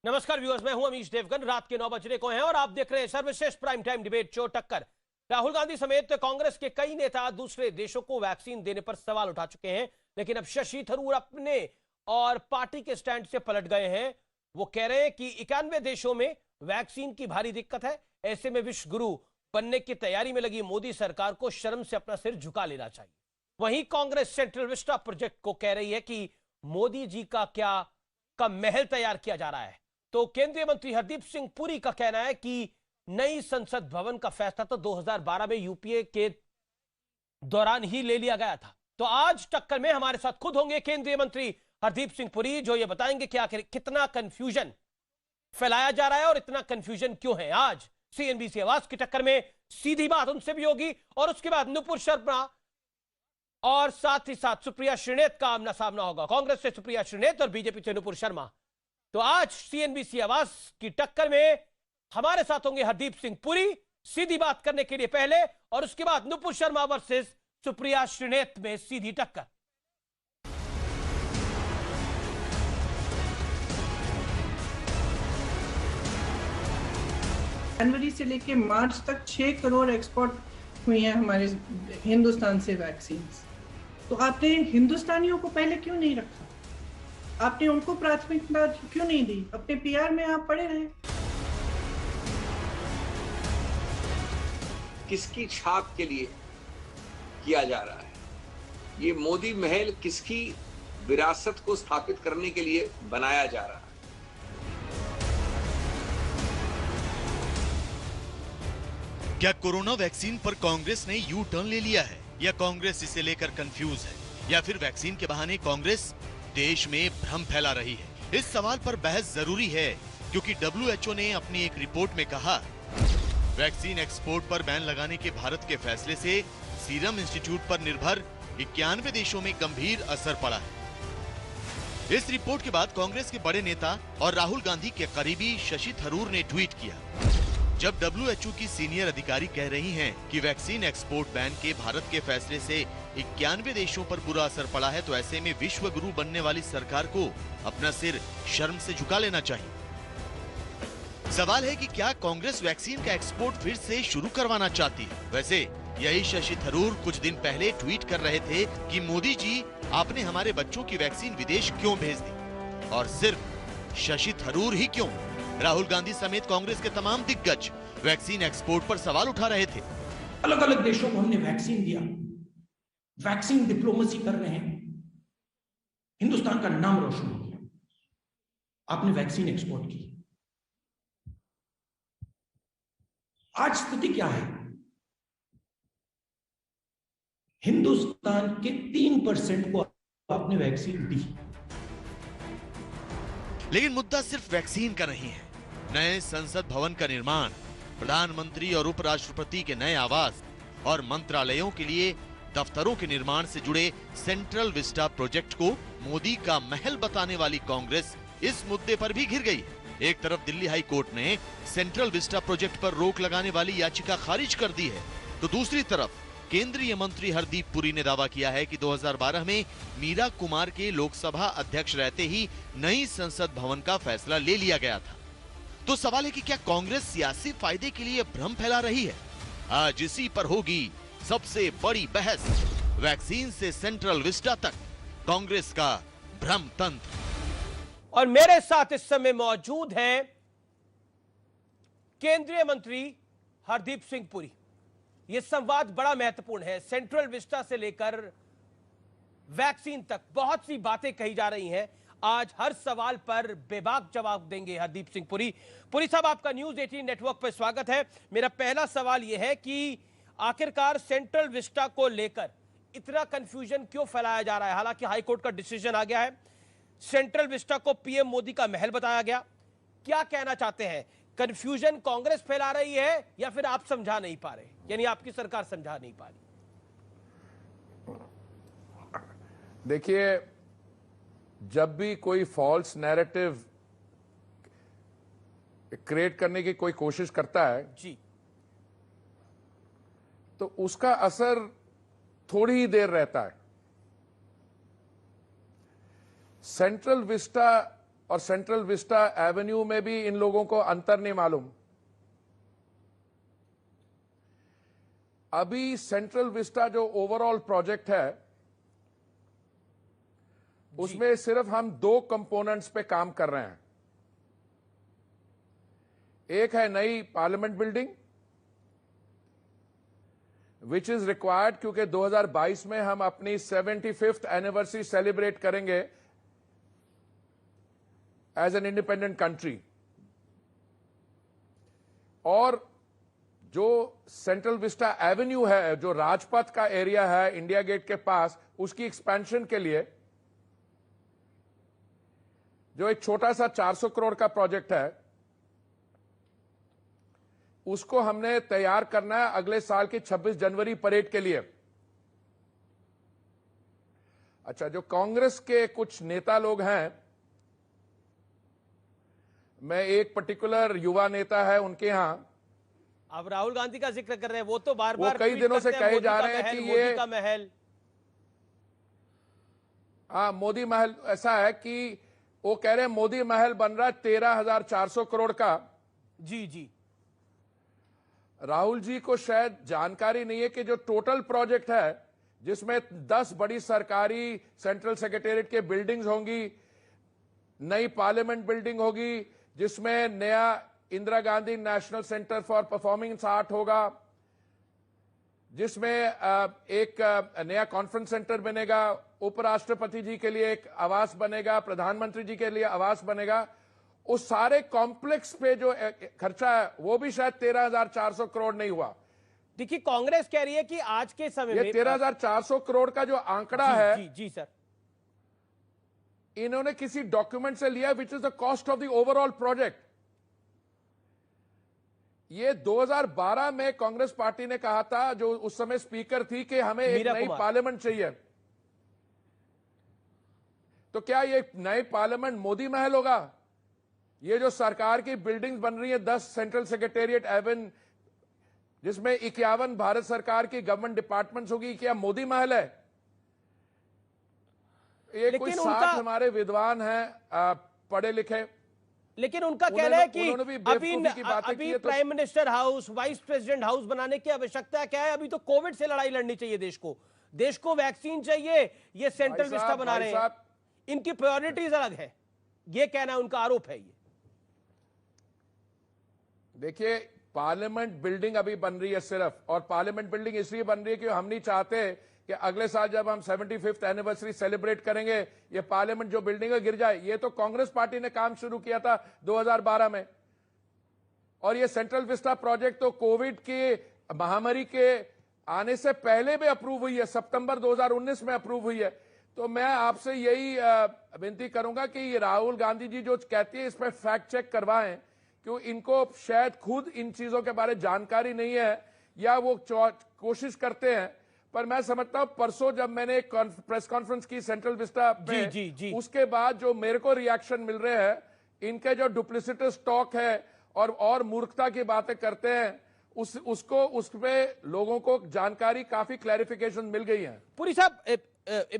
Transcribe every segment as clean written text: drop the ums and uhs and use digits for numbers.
नमस्कार व्यूअर्स, मैं हूं अमीश देवगन। रात के 9 बजने को हैं और आप देख रहे हैं सर्वश्रेष्ठ प्राइम टाइम डिबेट शो टक्कर। राहुल गांधी समेत कांग्रेस के कई नेता दूसरे देशों को वैक्सीन देने पर सवाल उठा चुके हैं, लेकिन अब शशि थरूर अपने और पार्टी के स्टैंड से पलट गए हैं। वो कह रहे हैं कि 91 देशों में वैक्सीन की भारी दिक्कत है। ऐसे में विश्व गुरु बनने की तैयारी में लगी मोदी सरकार को शर्म से अपना सिर झुका लेना चाहिए। वहीं कांग्रेस सेंट्रल विस्टा प्रोजेक्ट को कह रही है कि मोदी जी का महल तैयार किया जा रहा है। तो केंद्रीय मंत्री हरदीप सिंह पुरी का कहना है कि नई संसद भवन का फैसला तो 2012 में यूपीए के दौरान ही ले लिया गया था। तो आज टक्कर में हमारे साथ खुद होंगे केंद्रीय मंत्री हरदीप सिंह पुरी, जो ये बताएंगे कि आखिर कितना कंफ्यूजन फैलाया जा रहा है और इतना कंफ्यूजन क्यों है। आज सीएनबीसी आवाज की टक्कर में सीधी बात उनसे भी होगी और उसके बाद नुपुर शर्मा और साथ ही साथ सुप्रिया श्रीनेत का आमना सामना होगा। कांग्रेस से सुप्रिया श्रीनेत और बीजेपी से नुपुर शर्मा। तो आज सीएनबीसी आवाज की टक्कर में हमारे साथ होंगे हरदीप सिंह पुरी सीधी बात करने के लिए पहले, और उसके बाद नुपुर शर्मा वर्सेस सुप्रिया श्रीनेत में सीधी टक्कर। जनवरी से लेकर मार्च तक 6 करोड़ एक्सपोर्ट हुई हैं हमारे हिंदुस्तान से वैक्सीन। तो आपने हिंदुस्तानियों को पहले क्यों नहीं रखा? आपने उनको प्राथमिकता क्यों नहीं दी? अपने पीआर में आप पड़े रहे। किसकी छाप के लिए किया जा रहा है? ये मोदी महल किसकी विरासत को स्थापित करने के लिए बनाया जा रहा है? क्या कोरोना वैक्सीन पर कांग्रेस ने यू टर्न ले लिया है, या कांग्रेस इसे लेकर कंफ्यूज है, या फिर वैक्सीन के बहाने कांग्रेस देश में भ्रम फैला रही है? इस सवाल पर बहस जरूरी है, क्योंकि WHO ने अपनी एक रिपोर्ट में कहा, वैक्सीन एक्सपोर्ट पर बैन लगाने के भारत के फैसले से सीरम इंस्टीट्यूट पर निर्भर 91 देशों में गंभीर असर पड़ा है। इस रिपोर्ट के बाद कांग्रेस के बड़े नेता और राहुल गांधी के करीबी शशि थरूर ने ट्वीट किया, जब WHO की सीनियर अधिकारी कह रही हैं कि वैक्सीन एक्सपोर्ट बैन के भारत के फैसले से 91 देशों पर बुरा असर पड़ा है, तो ऐसे में विश्व गुरु बनने वाली सरकार को अपना सिर शर्म से झुका लेना चाहिए। सवाल है कि क्या कांग्रेस वैक्सीन का एक्सपोर्ट फिर से शुरू करवाना चाहती है? वैसे यही शशि थरूर कुछ दिन पहले ट्वीट कर रहे थे कि मोदी जी, आपने हमारे बच्चों की वैक्सीन विदेश क्यों भेज दी? और सिर्फ शशि थरूर ही क्यों, राहुल गांधी समेत कांग्रेस के तमाम दिग्गज वैक्सीन एक्सपोर्ट पर सवाल उठा रहे थे। अलग अलग देशों को हमने वैक्सीन दिया, वैक्सीन डिप्लोमेसी कर रहे हैं, हिंदुस्तान का नाम रोशन हो गया। आपने वैक्सीन एक्सपोर्ट की। आज स्थिति क्या है? हिंदुस्तान के 3% को आपने वैक्सीन दी। लेकिन मुद्दा सिर्फ वैक्सीन का नहीं है। नए संसद भवन का निर्माण, प्रधानमंत्री और उपराष्ट्रपति के नए आवास और मंत्रालयों के लिए दफ्तरों के निर्माण से जुड़े सेंट्रल विस्टा प्रोजेक्ट को मोदी का महल बताने वाली कांग्रेस इस मुद्दे पर भी घिर गई। एक तरफ दिल्ली हाई कोर्ट ने सेंट्रल विस्टा प्रोजेक्ट पर रोक लगाने वाली याचिका खारिज कर दी है, तो दूसरी तरफ केंद्रीय मंत्री हरदीप पुरी ने दावा किया है कि 2012 में मीरा कुमार के लोकसभा अध्यक्ष रहते ही नई संसद भवन का फैसला ले लिया गया था। तो सवाल है कि क्या कांग्रेस सियासी फायदे के लिए भ्रम फैला रही है? आज इसी पर होगी सबसे बड़ी बहस। वैक्सीन से सेंट्रल विस्टा तक कांग्रेस का भ्रम तंत्र। और मेरे साथ इस समय मौजूद हैं केंद्रीय मंत्री हरदीप सिंह पुरी। यह संवाद बड़ा महत्वपूर्ण है। सेंट्रल विस्टा से लेकर वैक्सीन तक बहुत सी बातें कही जा रही हैं। आज हर सवाल पर बेबाक जवाब देंगे हरदीप सिंह पुरी। पुरी साहब, आपका न्यूज 18 नेटवर्क पर स्वागत है। मेरा पहला सवाल यह है कि आखिरकार सेंट्रल विस्टा को लेकर इतना कंफ्यूजन क्यों फैलाया जा रहा है? हालांकि हाईकोर्ट का डिसीजन आ गया है, सेंट्रल विस्टा को पीएम मोदी का महल बताया गया। क्या कहना चाहते हैं? कंफ्यूजन कांग्रेस फैला रही है या फिर आप समझा नहीं पा रहे, यानी आपकी सरकार समझा नहीं पा रही? देखिए, जब भी कोई फॉल्स नैरेटिव क्रिएट करने की कोई कोशिश करता है जी, तो उसका असर थोड़ी ही देर रहता है। सेंट्रल विस्टा और सेंट्रल विस्टा एवेन्यू में भी इन लोगों को अंतर नहीं मालूम। अभी सेंट्रल विस्टा जो ओवरऑल प्रोजेक्ट है उसमें सिर्फ हम 2 कंपोनेंट्स पे काम कर रहे हैं। एक है नई parliament building which is required, क्योंकि 2022 में हम अपनी 75th एनिवर्सरी सेलिब्रेट करेंगे एज एन इंडिपेंडेंट कंट्री। और जो सेंट्रल विस्टा एवेन्यू है, जो राजपथ का एरिया है इंडिया गेट के पास, उसकी एक्सपेंशन के लिए जो एक छोटा सा 400 करोड़ का प्रोजेक्ट है, उसको हमने तैयार करना है अगले साल की 26 जनवरी परेड के लिए। अच्छा, जो कांग्रेस के कुछ नेता लोग हैं, मैं एक पर्टिकुलर युवा नेता है उनके यहां, अब राहुल गांधी का जिक्र कर रहे हैं, वो तो बार बार कई दिनों से कहे जा रहे हैं कि ये मोदी का महल। हाँ, मोदी महल ऐसा है कि वो कह रहे हैं मोदी महल बन रहा है 13,400 करोड़ का। जी जी, राहुल जी को शायद जानकारी नहीं है कि जो टोटल प्रोजेक्ट है, जिसमें 10 बड़ी सरकारी सेंट्रल सेक्रेटेरिएट के बिल्डिंग्स होंगी, नई पार्लियामेंट बिल्डिंग होगी, जिसमें नया Indira Gandhi national centre for performing art होगा, जिसमें एक नया कॉन्फ्रेंस सेंटर बनेगा, उपराष्ट्रपति जी के लिए एक आवास बनेगा, प्रधानमंत्री जी के लिए आवास बनेगा। उस सारे कॉम्प्लेक्स पे जो खर्चा है वो भी शायद 13,400 करोड़ नहीं हुआ। देखिए, कांग्रेस कह रही है कि आज के समय ये में 13,400 करोड़ का जो आंकड़ा जी, है, जी जी सर, इन्होंने किसी डॉक्यूमेंट से लिया, which is the cost of the overall project. ये 2012 में कांग्रेस पार्टी ने कहा था, जो उस समय स्पीकर थी, कि हमें एक नई पार्लियामेंट चाहिए। तो क्या ये नई पार्लियामेंट मोदी महल होगा? ये जो सरकार की बिल्डिंग्स बन रही है, 10 सेंट्रल सेक्रेटेरिएट एवन, जिसमें 51 भारत सरकार की गवर्नमेंट डिपार्टमेंट्स होगी, क्या मोदी महल है? ये कोई 60 हमारे विद्वान हैं, पढ़े लिखे, लेकिन उनका कहना है कि अभी prime minister house, vice president house बनाने की आवश्यकता क्या है? अभी तो कोविड से लड़ाई लड़नी चाहिए देश को वैक्सीन चाहिए। ये सेंट्रल विस्टा बना रहे हैं, इनकी प्रायोरिटीज अलग है, ये कहना है, उनका आरोप है ये। देखिए, पार्लियामेंट बिल्डिंग अभी बन रही है सिर्फ, और पार्लियामेंट बिल्डिंग इसलिए बन रही है कि हम नहीं चाहते कि अगले साल जब हम 75th एनिवर्सरी सेलिब्रेट करेंगे, ये पार्लियामेंट जो बिल्डिंग है गिर जाए। ये तो कांग्रेस पार्टी ने काम शुरू किया था 2012 में, और ये सेंट्रल विस्टा प्रोजेक्ट तो कोविड की महामारी के आने से पहले भी अप्रूव हुई है, सितंबर 2019 में अप्रूव हुई है। तो मैं आपसे यही विनती करूंगा कि ये राहुल गांधी जी जो कहती है, इस पर फैक्ट चेक करवाएं, क्यों इनको शायद खुद इन चीजों के बारे में जानकारी नहीं है, या वो कोशिश करते हैं। पर मैं समझता हूं, परसों जब मैंने एक प्रेस कॉन्फ्रेंस की सेंट्रल विस्टा पे, जी। उसके बाद जो मेरे को रिएक्शन मिल रहे हैं, इनके जो डुप्लिसिटस टॉक है और मूर्खता की बातें करते हैं, उस पे लोगों को जानकारी, काफी क्लैरिफिकेशन मिल गई है। पुरी साहब,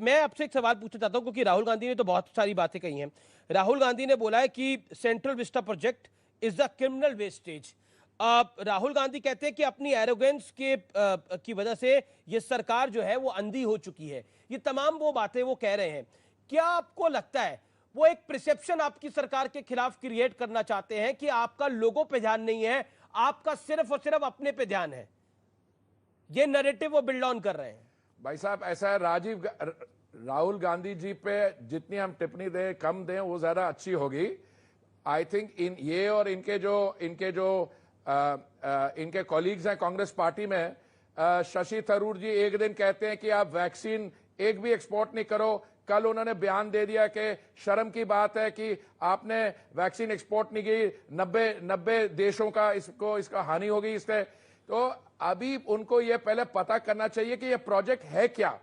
मैं आपसे एक सवाल पूछना चाहता हूं, क्योंकि राहुल गांधी ने तो बहुत सारी बातें कही हैं। राहुल गांधी ने बोला है कि central Vista project is the criminal wastage. Rahul Gandhi कहते हैं कि अपनी एरोगेंस की वजह से ये सरकार जो है वो अंधी हो चुकी है। ये तमाम वो बातें वो कह रहे हैं। क्या आपको लगता है वो एक परसेप्शन आपकी सरकार के खिलाफ क्रिएट करना चाहते हैं कि आपका लोगों पे ध्यान नहीं है, आपका सिर्फ और सिर्फ अपने पे ध्यान है? ये नैरेटिव वो बिल्ड ऑन कर रहे हैं। भाई साहब, ऐसा है, राहुल गांधी जी पे जितनी हम टिप्पणी दें, कम दें, वो ज्यादा अच्छी होगी। आई थिंक ये और इनके कॉलीग्स हैं कांग्रेस पार्टी में, शशि थरूर जी एक दिन कहते हैं कि आप वैक्सीन एक भी एक्सपोर्ट नहीं करो, कल उन्होंने बयान दे दिया कि शर्म की बात है कि आपने वैक्सीन एक्सपोर्ट नहीं की, 90 देशों का इसका हानि होगी इससे। तो अभी उनको ये पहले पता करना चाहिए कि ये प्रोजेक्ट है क्या,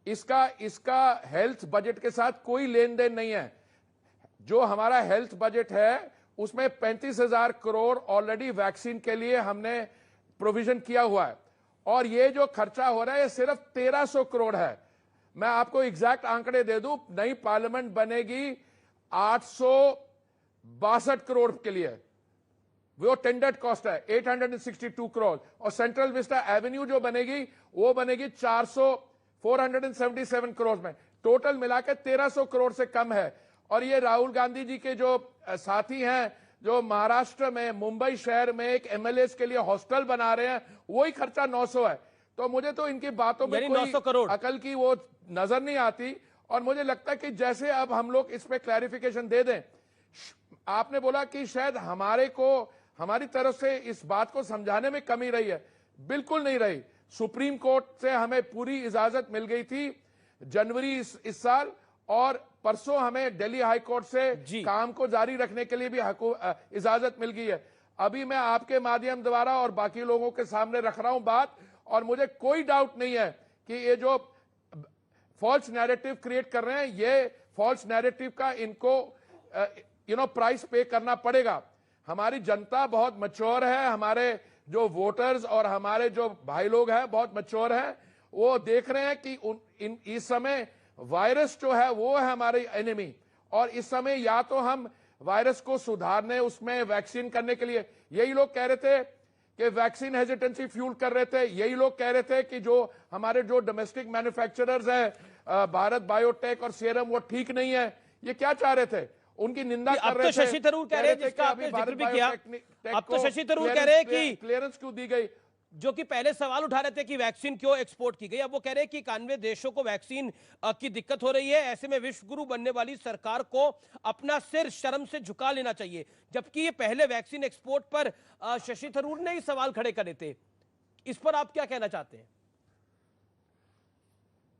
इसका हेल्थ बजट के साथ कोई लेन देन नहीं है। जो हमारा हेल्थ बजट है उसमें 35,000 करोड़ ऑलरेडी वैक्सीन के लिए हमने प्रोविजन किया हुआ है, और ये जो खर्चा हो रहा है ये सिर्फ 1300 करोड़ है। मैं आपको एग्जैक्ट आंकड़े दे दूं, नई पार्लियामेंट बनेगी 862 करोड़ के लिए, वो टेंडर्ड कॉस्ट है 862 करोड़। और सेंट्रल विस्टा एवेन्यू जो बनेगी वो बनेगी 477 करोड़ में, टोटल मिलाकर 1300 करोड़ से कम है। और ये राहुल गांधी जी के जो साथी हैं जो महाराष्ट्र में मुंबई शहर में एक एमएलए के लिए हॉस्टल बना रहे हैं, वही खर्चा 900 है। तो मुझे तो इनकी बातों में कोई 900 करोड़ अकल की वो नजर नहीं आती। और मुझे लगता है कि जैसे अब हम लोग इस पे क्लैरिफिकेशन दे दें, आपने बोला कि शायद हमारी तरफ से इस बात को समझाने में कमी रही है, बिल्कुल नहीं रही। सुप्रीम कोर्ट से हमें पूरी इजाजत मिल गई थी जनवरी इस साल, और परसों हमें दिल्ली हाई कोर्ट से काम को जारी रखने के लिए भी इजाजत मिल गई है। अभी मैं आपके माध्यम द्वारा और बाकी लोगों के सामने रख रहा हूं बात, और मुझे कोई डाउट नहीं है कि ये जो फॉल्स नैरेटिव क्रिएट कर रहे हैं, ये फॉल्स नैरेटिव का इनको प्राइस पे करना पड़ेगा। हमारी जनता बहुत मैच्योर है, हमारे जो वोटर्स और हमारे जो भाई लोग हैं बहुत मैच्योर हैं। वो देख रहे हैं कि इस समय वायरस जो है वो है हमारी एनिमी, और इस समय या तो हम वायरस को सुधारने, उसमें वैक्सीन करने के लिए, यही लोग कह रहे थे कि वैक्सीन हेजिटेंसी फ्यूल कर रहे थे, यही लोग कह रहे थे कि जो हमारे जो डोमेस्टिक मैन्युफैक्चरर्स हैं भारत बायोटेक और सीरम, वो ठीक नहीं है। ये क्या चाह रहे थे? उनकी निंदा कर रहे थे। शशि थरूर कह रहे हैं, जिसका आपने जिक्र भी किया, अब तो शशि थरूर कह रहे हैं कि क्लियरेंस क्यों दी गई, जो कि पहले सवाल उठा रहे थे कि वैक्सीन क्यों एक्सपोर्ट की गई, अब वो कह रहे हैं कि 91 देशों को वैक्सीन की दिक्कत हो रही है, ऐसे में विश्व गुरु बनने वाली सरकार को अपना सिर शर्म से झुका लेना चाहिए। जबकि ये पहले वैक्सीन एक्सपोर्ट पर शशि थरूर ने ही सवाल खड़े करे थे। इस पर आप क्या कहना चाहते हैं?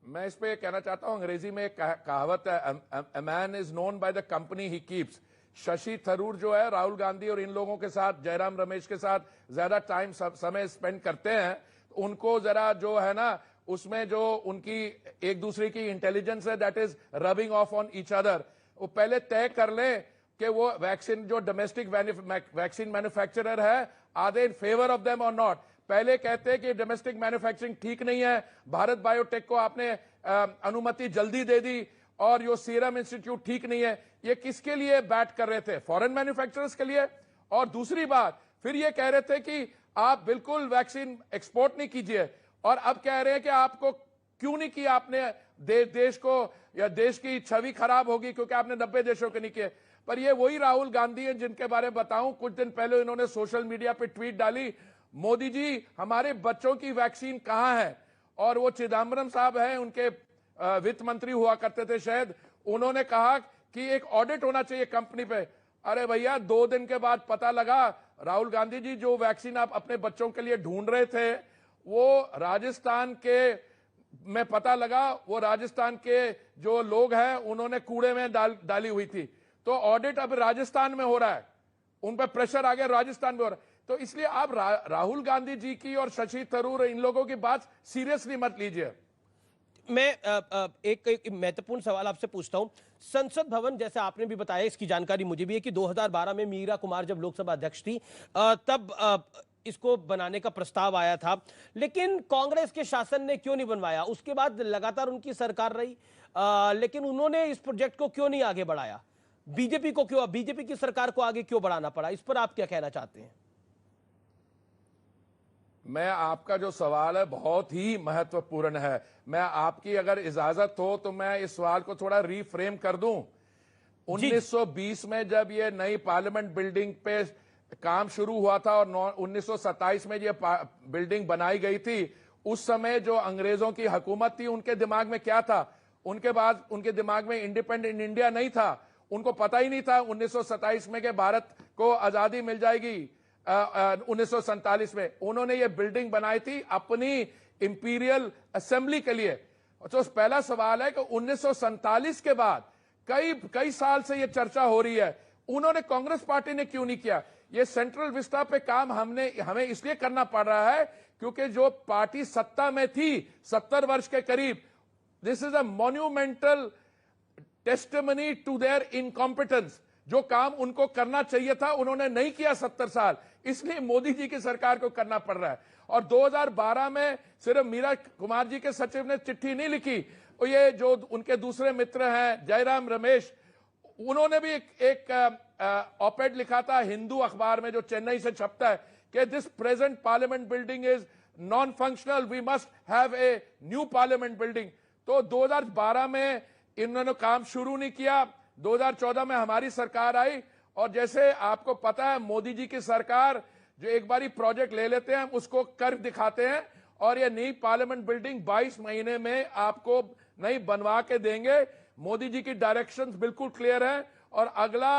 मैं इस पे कहना चाहता हूं, अंग्रेजी में एक कहावत है, a man is known by the company he keeps. Shashi Tharoor जो है राहुल गांधी और इन लोगों के साथ, जयराम रमेश के साथ ज्यादा टाइम समय स्पेंड करते हैं, उनको जरा जो है ना उसमें जो उनकी एक दूसरे की इंटेलिजेंस है, that is rubbing off on each other. वो पहले तय कर लें कि वो वैक्सीन जो डोमेस्टिक वैक्सीन मैन्युफैक्चरर है, are they in favour of them और नॉट। पहले कहते हैं कि डोमेस्टिक मैन्युफैक्चरिंग ठीक नहीं है, भारत बायोटेक को आपने अनुमति जल्दी दे दी, और जो सीरम इंस्टीट्यूट ठीक नहीं है। ये किसके लिए बैट कर रहे थे? फॉरेन मैन्युफैक्चरर्स के लिए। और दूसरी बात, फिर ये कह रहे थे कि आप बिल्कुल वैक्सीन एक्सपोर्ट नहीं कीजिए, और अब कह रहे हैं कि आपको क्यों नहीं किया, आपने देश को या देश की छवि खराब होगी क्योंकि आपने 90 देशों के नहीं किए। पर ये वही राहुल गांधी हैं जिनके बारे में बताऊं, कुछ दिन पहले इन्होंने सोशल मीडिया पे ट्वीट डाली, मोदी जी हमारे बच्चों की वैक्सीन कहां है? और वो चिदम्बरम साहब हैं, उनके वित्त मंत्री हुआ करते थे शायद, उन्होंने कहा कि एक ऑडिट होना चाहिए कंपनी पे। अरे भैया, 2 दिन के बाद पता लगा राहुल गांधी जी जो वैक्सीन आप अपने बच्चों के लिए ढूंढ रहे थे, वो राजस्थान के में पता लगा, वो राजस्थान के जो लोग हैं उन्होंने कूड़े में डाली हुई थी। तो ऑडिट अब राजस्थान में हो रहा है, उन पर प्रेशर आ गया, राजस्थान में हो रहा है। तो इसलिए आप राहुल गांधी जी की और शशि थरूर इन लोगों की बात सीरियसली मत लीजिए। मैं एक महत्वपूर्ण सवाल आपसे पूछता हूं। संसद भवन, जैसे आपने भी बताया, इसकी जानकारी मुझे भी है कि 2012 में मीरा कुमार जब लोकसभा अध्यक्ष थी तब इसको बनाने का प्रस्ताव आया था, लेकिन कांग्रेस के शासन ने क्यों नहीं बनवाया? उसके बाद लगातार उनकी सरकार रही, लेकिन उन्होंने इस प्रोजेक्ट को क्यों नहीं आगे बढ़ाया? बीजेपी की सरकार को आगे क्यों बढ़ाना पड़ा? इस पर आप क्या कहना चाहते हैं? मैं, आपका जो सवाल है बहुत ही महत्वपूर्ण है। मैं आपकी अगर इजाजत हो तो मैं इस सवाल को थोड़ा रीफ्रेम कर दूं। 1920 में जब ये नई पार्लियामेंट बिल्डिंग पे काम शुरू हुआ था और 1927 में ये बिल्डिंग बनाई गई थी, उस समय जो अंग्रेजों की हुकूमत थी उनके दिमाग में क्या था? उनके बाद उनके दिमाग में इंडिपेंडेंट इंडिया नहीं था। उनको पता ही नहीं था 1927 में कि भारत को आजादी मिल जाएगी। 1947 में उन्होंने ये बिल्डिंग बनाई थी अपनी इंपीरियल असेंबली के लिए। तो पहला सवाल है कि 1947 के बाद कई साल से ये चर्चा हो रही है, उन्होंने कांग्रेस पार्टी ने क्यों नहीं किया? ये सेंट्रल विस्टा पे काम हमें इसलिए करना पड़ रहा है क्योंकि जो पार्टी सत्ता में थी 70 वर्ष के करीब, this is a monumental testimony to their incompetence. जो काम उनको करना चाहिए था उन्होंने नहीं किया 70 साल, इसलिए मोदी जी की सरकार को करना पड़ रहा है। और 2012 में सिर्फ मीरा कुमार जी के सचिव ने चिट्ठी नहीं लिखी, और ये जो उनके दूसरे मित्र हैं जयराम रमेश, उन्होंने भी एक ऑपेड लिखा था हिंदू अखबार में जो चेन्नई से छपता है कि this present parliament building is non functional, we must have a new parliament building. तो 2012 में इन्होंने काम शुरू नहीं किया, 2014 में हमारी सरकार आई, और जैसे आपको पता है मोदी जी की सरकार जो एक बारी प्रोजेक्ट ले लेते हैं उसको कर दिखाते हैं, और ये नई पार्लियामेंट बिल्डिंग 22 महीने में आपको नई बनवा के देंगे। मोदी जी की डायरेक्शंस बिल्कुल क्लियर है, और अगला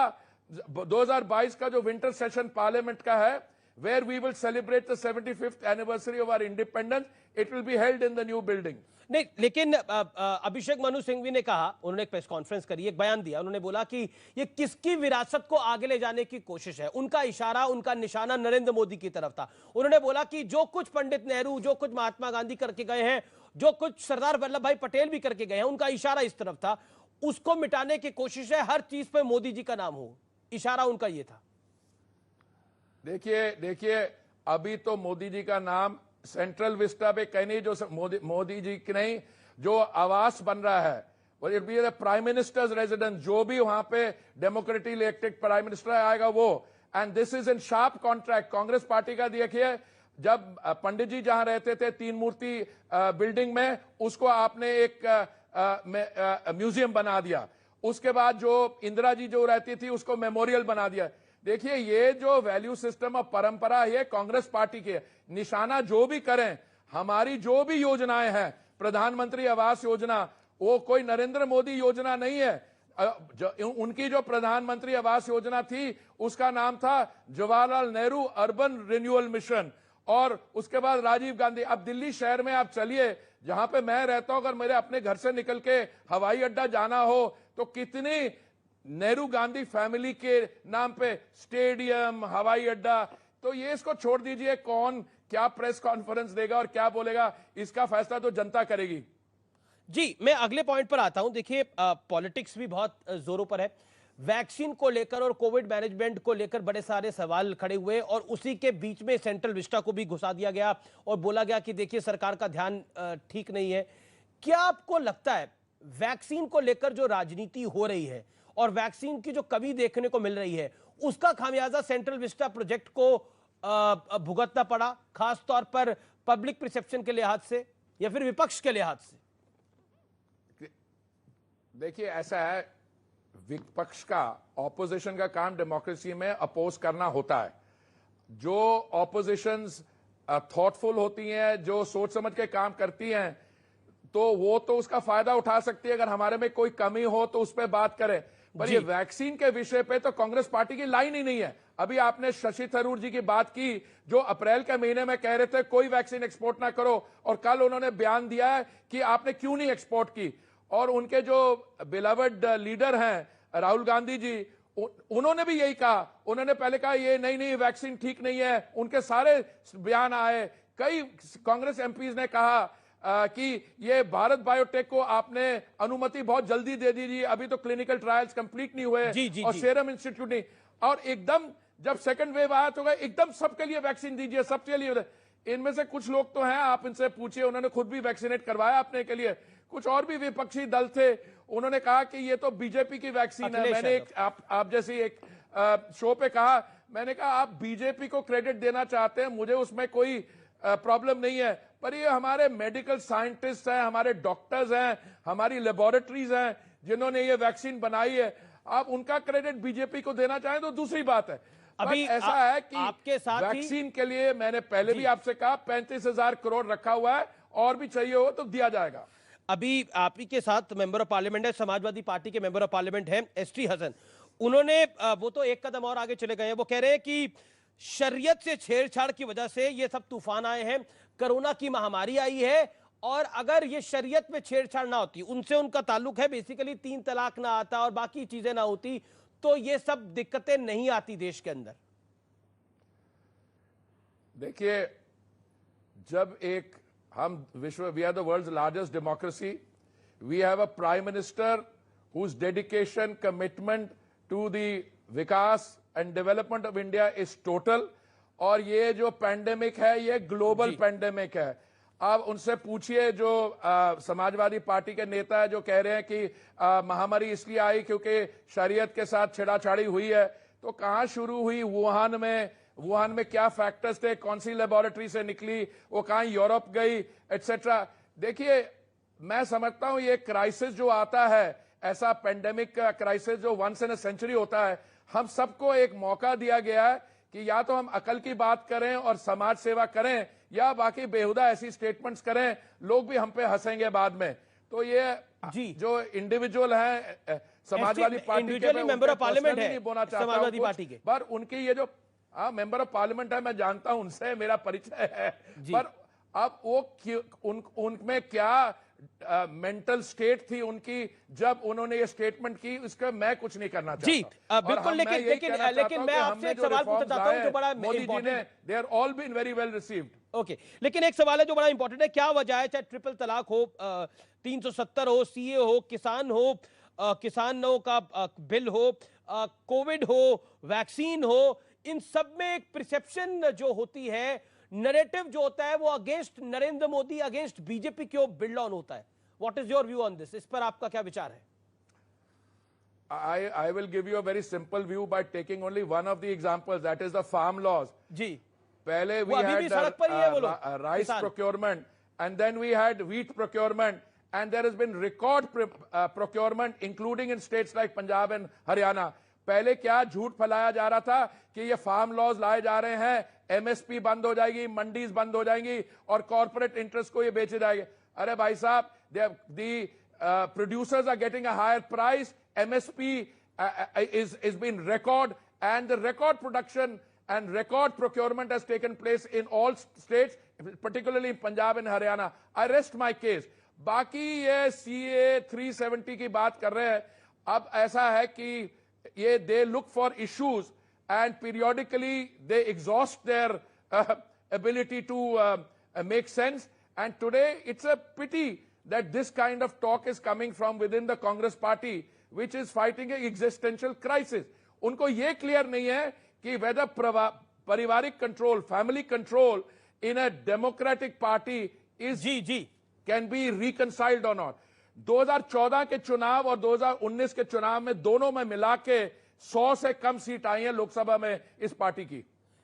2022 का जो विंटर सेशन पार्लियामेंट का है, where we will celebrate the 75th anniversary of our independence, it will be held in the new building. नहीं, लेकिन अभिषेक मनु सिंघवी ने कहा, उन्होंने एक प्रेस कॉन्फ्रेंस करी, एक बयान दिया, उन्होंने बोला कि ये किसकी विरासत को आगे ले जाने की कोशिश है। उनका इशारा, उनका निशाना नरेंद्र मोदी की तरफ था। उन्होंने बोला कि जो कुछ पंडित नेहरू, जो कुछ महात्मा गांधी करके गए हैं, जो कुछ सरदार वल्लभ भाई पटेल भी करके गए हैं, उनका इशारा इस तरफ था, उसको मिटाने की कोशिश है, हर चीज पे मोदी जी का नाम हो। इशारा उनका ये था। देखिए अभी तो मोदी जी का नाम सेंट्रल विस्टा पे कहीं नहीं, जो मोदी जी की नहीं, जो आवास बन रहा है it be the prime ministers residence, जो भी वहां पे डेमोक्रेटिकली इलेक्टेड प्राइम मिनिस्टर आएगा वो, and this is in sharp contract Congress party का। देखिए जब पंडित जी जहां रहते थे 3 मूर्ति बिल्डिंग में, उसको आपने एक म्यूजियम बना दिया, उसके बाद जो इंदिरा जी जो रहती थी उसको मेमोरियल बना दिया। देखिए ये जो वैल्यू सिस्टम और परंपरा है कांग्रेस पार्टी के, निशाना जो भी करें, हमारी जो भी योजनाएं हैं, प्रधानमंत्री आवास योजना, वो कोई नरेंद्र मोदी योजना नहीं है। उनकी जो प्रधानमंत्री आवास योजना थी उसका नाम था Jawaharlal Nehru urban renewal mission, और उसके बाद राजीव गांधी। अब दिल्ली शहर में आप चलिए, जहां पे मैं रहता हूं, अगर मेरे अपने घर से निकल के हवाई अड्डा जाना हो तो कितनी नेहरू गांधी फैमिली के नाम पे स्टेडियम, हवाई अड्डा। तो ये इसको छोड़ दीजिए, कौन क्या प्रेस कॉन्फ्रेंस देगा और क्या बोलेगा, इसका फैसला तो जनता करेगी। जी, मैं अगले पॉइंट पर आता हूं। देखिए पॉलिटिक्स भी बहुत जोरों पर है। वैक्सीन को लेकर और कोविड मैनेजमेंट को लेकर बड़े सारे सवाल खड़े हुए, और उसी के बीच में सेंट्रल विस्टा को भी घुसा दिया गया और बोला गया कि देखिए सरकार का ध्यान ठीक नहीं है। क्या आपको लगता है वैक्सीन को लेकर जो राजनीति हो रही है और वैक्सीन की जो कमी देखने को मिल रही है, उसका खामियाजा सेंट्रल विस्टा प्रोजेक्ट को भुगतना पड़ा, खासतौर पर पब्लिक परसेप्शन के लिहाज से या फिर विपक्ष के लिहाज से? देखिए ऐसा है, विपक्ष का, ऑपोजिशन का काम डेमोक्रेसी में अपोज करना होता है। जो ऑपोजिशंस थॉटफुल होती हैं, जो सोच समझ के काम करती हैं, तो वो तो उसका फायदा उठा सकती है। अगर हमारे में कोई कमी हो तो उस पर बात करें, पर ये वैक्सीन के विषय पे तो कांग्रेस पार्टी की लाइन ही नहीं है। अभी आपने शशि थरूर जी की बात की, जो अप्रैल के महीने में कह रहे थे कोई वैक्सीन एक्सपोर्ट ना करो, और कल उन्होंने बयान दिया है कि आपने क्यों नहीं एक्सपोर्ट की। और उनके जो बिलवड लीडर हैं राहुल गांधी जी, उन्होंने भी यही कहा। उन्होंने पहले कहा ये नहीं वैक्सीन ठीक नहीं है, उनके सारे बयान आए। कई कांग्रेस एमपीज ने कहा कि ये भारत बायोटेक को आपने अनुमति बहुत जल्दी दे दीजिए, अभी तो क्लिनिकल ट्रायल्स कंप्लीट नहीं हुए, और सीरम इंस्टीट्यूट नहीं, और एकदम जब सेकंड वेव आया तो एकदम सबके लिए वैक्सीन दीजिए, सबके लिए। इनमें से कुछ लोग तो हैं, आप इनसे पूछिए, उन्होंने खुद भी वैक्सीनेट करवाया अपने के लिए। कुछ और भी विपक्षी दल थे, उन्होंने कहा कि ये तो बीजेपी की वैक्सीन है। मैंने एक आप जैसी एक शो पे कहा, मैंने कहा आप बीजेपी को क्रेडिट देना चाहते हैं, मुझे उसमें कोई प्रॉब्लम नहीं है, पर ये हमारे मेडिकल साइंटिस्ट हैं, हमारे डॉक्टर्स हैं, हमारी लेबोरेटरीज हैं जिन्होंने ये वैक्सीन बनाई है। आप उनका क्रेडिट बीजेपी को देना चाहें तो दूसरी बात है। अभी ऐसा है कि आपके साथ वैक्सीन के लिए मैंने पहले भी आपसे कहा 35,000 करोड़ रखा हुआ है, और भी चाहिए हो तो दिया जाएगा। अभी आप ही के साथ मेंबर ऑफ पार्लियामेंट है, समाजवादी पार्टी के मेंबर ऑफ पार्लियामेंट हैं एसटी हसन। उन्होंने वो तो एक कदम और आगे चले गए हैं। वो कह रहे हैं कि शरीयत से छेड़छाड़ की वजह से ये सब तूफान आए हैं, कोरोना की महामारी आई है, और अगर ये शरीयत में छेड़छाड़ ना होती, उनसे उनका ताल्लुक है बेसिकली, 3 तलाक ना आता और बाकी चीजें ना होती, तो ये सब दिक्कतें नहीं आती देश के अंदर। देखिए जब एक हम we are the world's largest democracy, we have a prime minister whose dedication, commitment to the विकास and development of India is total, और ये जो पैंडेमिक है ये ग्लोबल पैंडेमिक है। आप उनसे पूछिए जो समाजवादी पार्टी के नेता है जो कह रहे हैं कि महामारी इसलिए आई क्योंकि शरीयत के साथ छेड़ाछाड़ी हुई है। तो कहां शुरू हुई? वुहान में क्या फैक्टर्स थे, कौन सी लेबोरेटरी से निकली, वो कहां यूरोप गई, एटसेट्रा। देखिए, मैं समझता हूं ये क्राइसिस जो आता है, ऐसा पेंडेमिक का क्राइसिस जो वंस इन अ सेंचुरी होता है, हम सबको एक मौका दिया गया है कि या तो हम अकल की बात करें और समाज सेवा करें, या बाकी बेहुदा ऐसी स्टेटमेंट्स करें, लोग भी हम पे हंसेंगे बाद में। तो ये जो इंडिविजुअल हैं समाजवादी पार्टी के, मेंबर ऑफ पार्लियामेंट है नहीं बोलना चाहता समाजवादी पार्टी के, पर उनकी ये जो मेंबर ऑफ पार्लियामेंट है, मैं जानता हूं, उनसे मेरा परिचय है, पर अब वो उनमें क्या मेंटल स्टेट थी उनकी जब उन्होंने ये स्टेटमेंट की, इसका मैं कुछ नहीं करना चाहता। जी बिल्कुल, लेकिन मैं आपसे एक सवाल पूछना चाहता हूं जो बड़ा important, they are all been very well received. Okay, लेकिन एक सवाल है जो बड़ा इंपॉर्टेंट है, क्या वजह है, चाहे ट्रिपल तलाक हो, 370 हो, सीए हो, किसानों का बिल हो, कोविड हो, वैक्सीन हो, इन सब में एक परसेप्शन जो होती है, नैरेटिव जो होता है, वो against Narendra Modi, against BJP क्यों बिल्ड ऑन होता है? What is your view on this? इस पर आपका क्या विचार है? I will give you a very simple view by taking only one of the examples, that is the farm laws. जी, पहले we had rice procurement, and then we had wheat procurement, and there has been record procurement including in states like Punjab and Haryana. पहले क्या झूठ फैलाया जा रहा था कि ये फार्म लॉज लाए जा रहे हैं, एमएसपी बंद हो जाएगी, मंडीज बंद हो जाएंगी और कॉर्पोरेट इंटरेस्ट को ये बेचे जाएंगे। अरे भाई साहब, the producers are getting a higher price, MSP is been record, and the record production and record procurement has taken place in all states, particularly in Punjab and Haryana. I rest my case. बाकी ये CA 370 की बात कर रहे हैं। अब ऐसा है कि ये they look for issues and periodically they exhaust their ability to make sense. And today it's a pity that this kind of talk is coming from within the Congress party, which is fighting an existential crisis. उनको ये clear नहीं है कि whether पारिवारिक control, family control in a democratic party is can be reconciled or not. 2014 के चुनाव और 2019 के चुनाव में दोनों में मिला के 100 से कम सीट आई हैं लोकसभा में इस पार्टी की।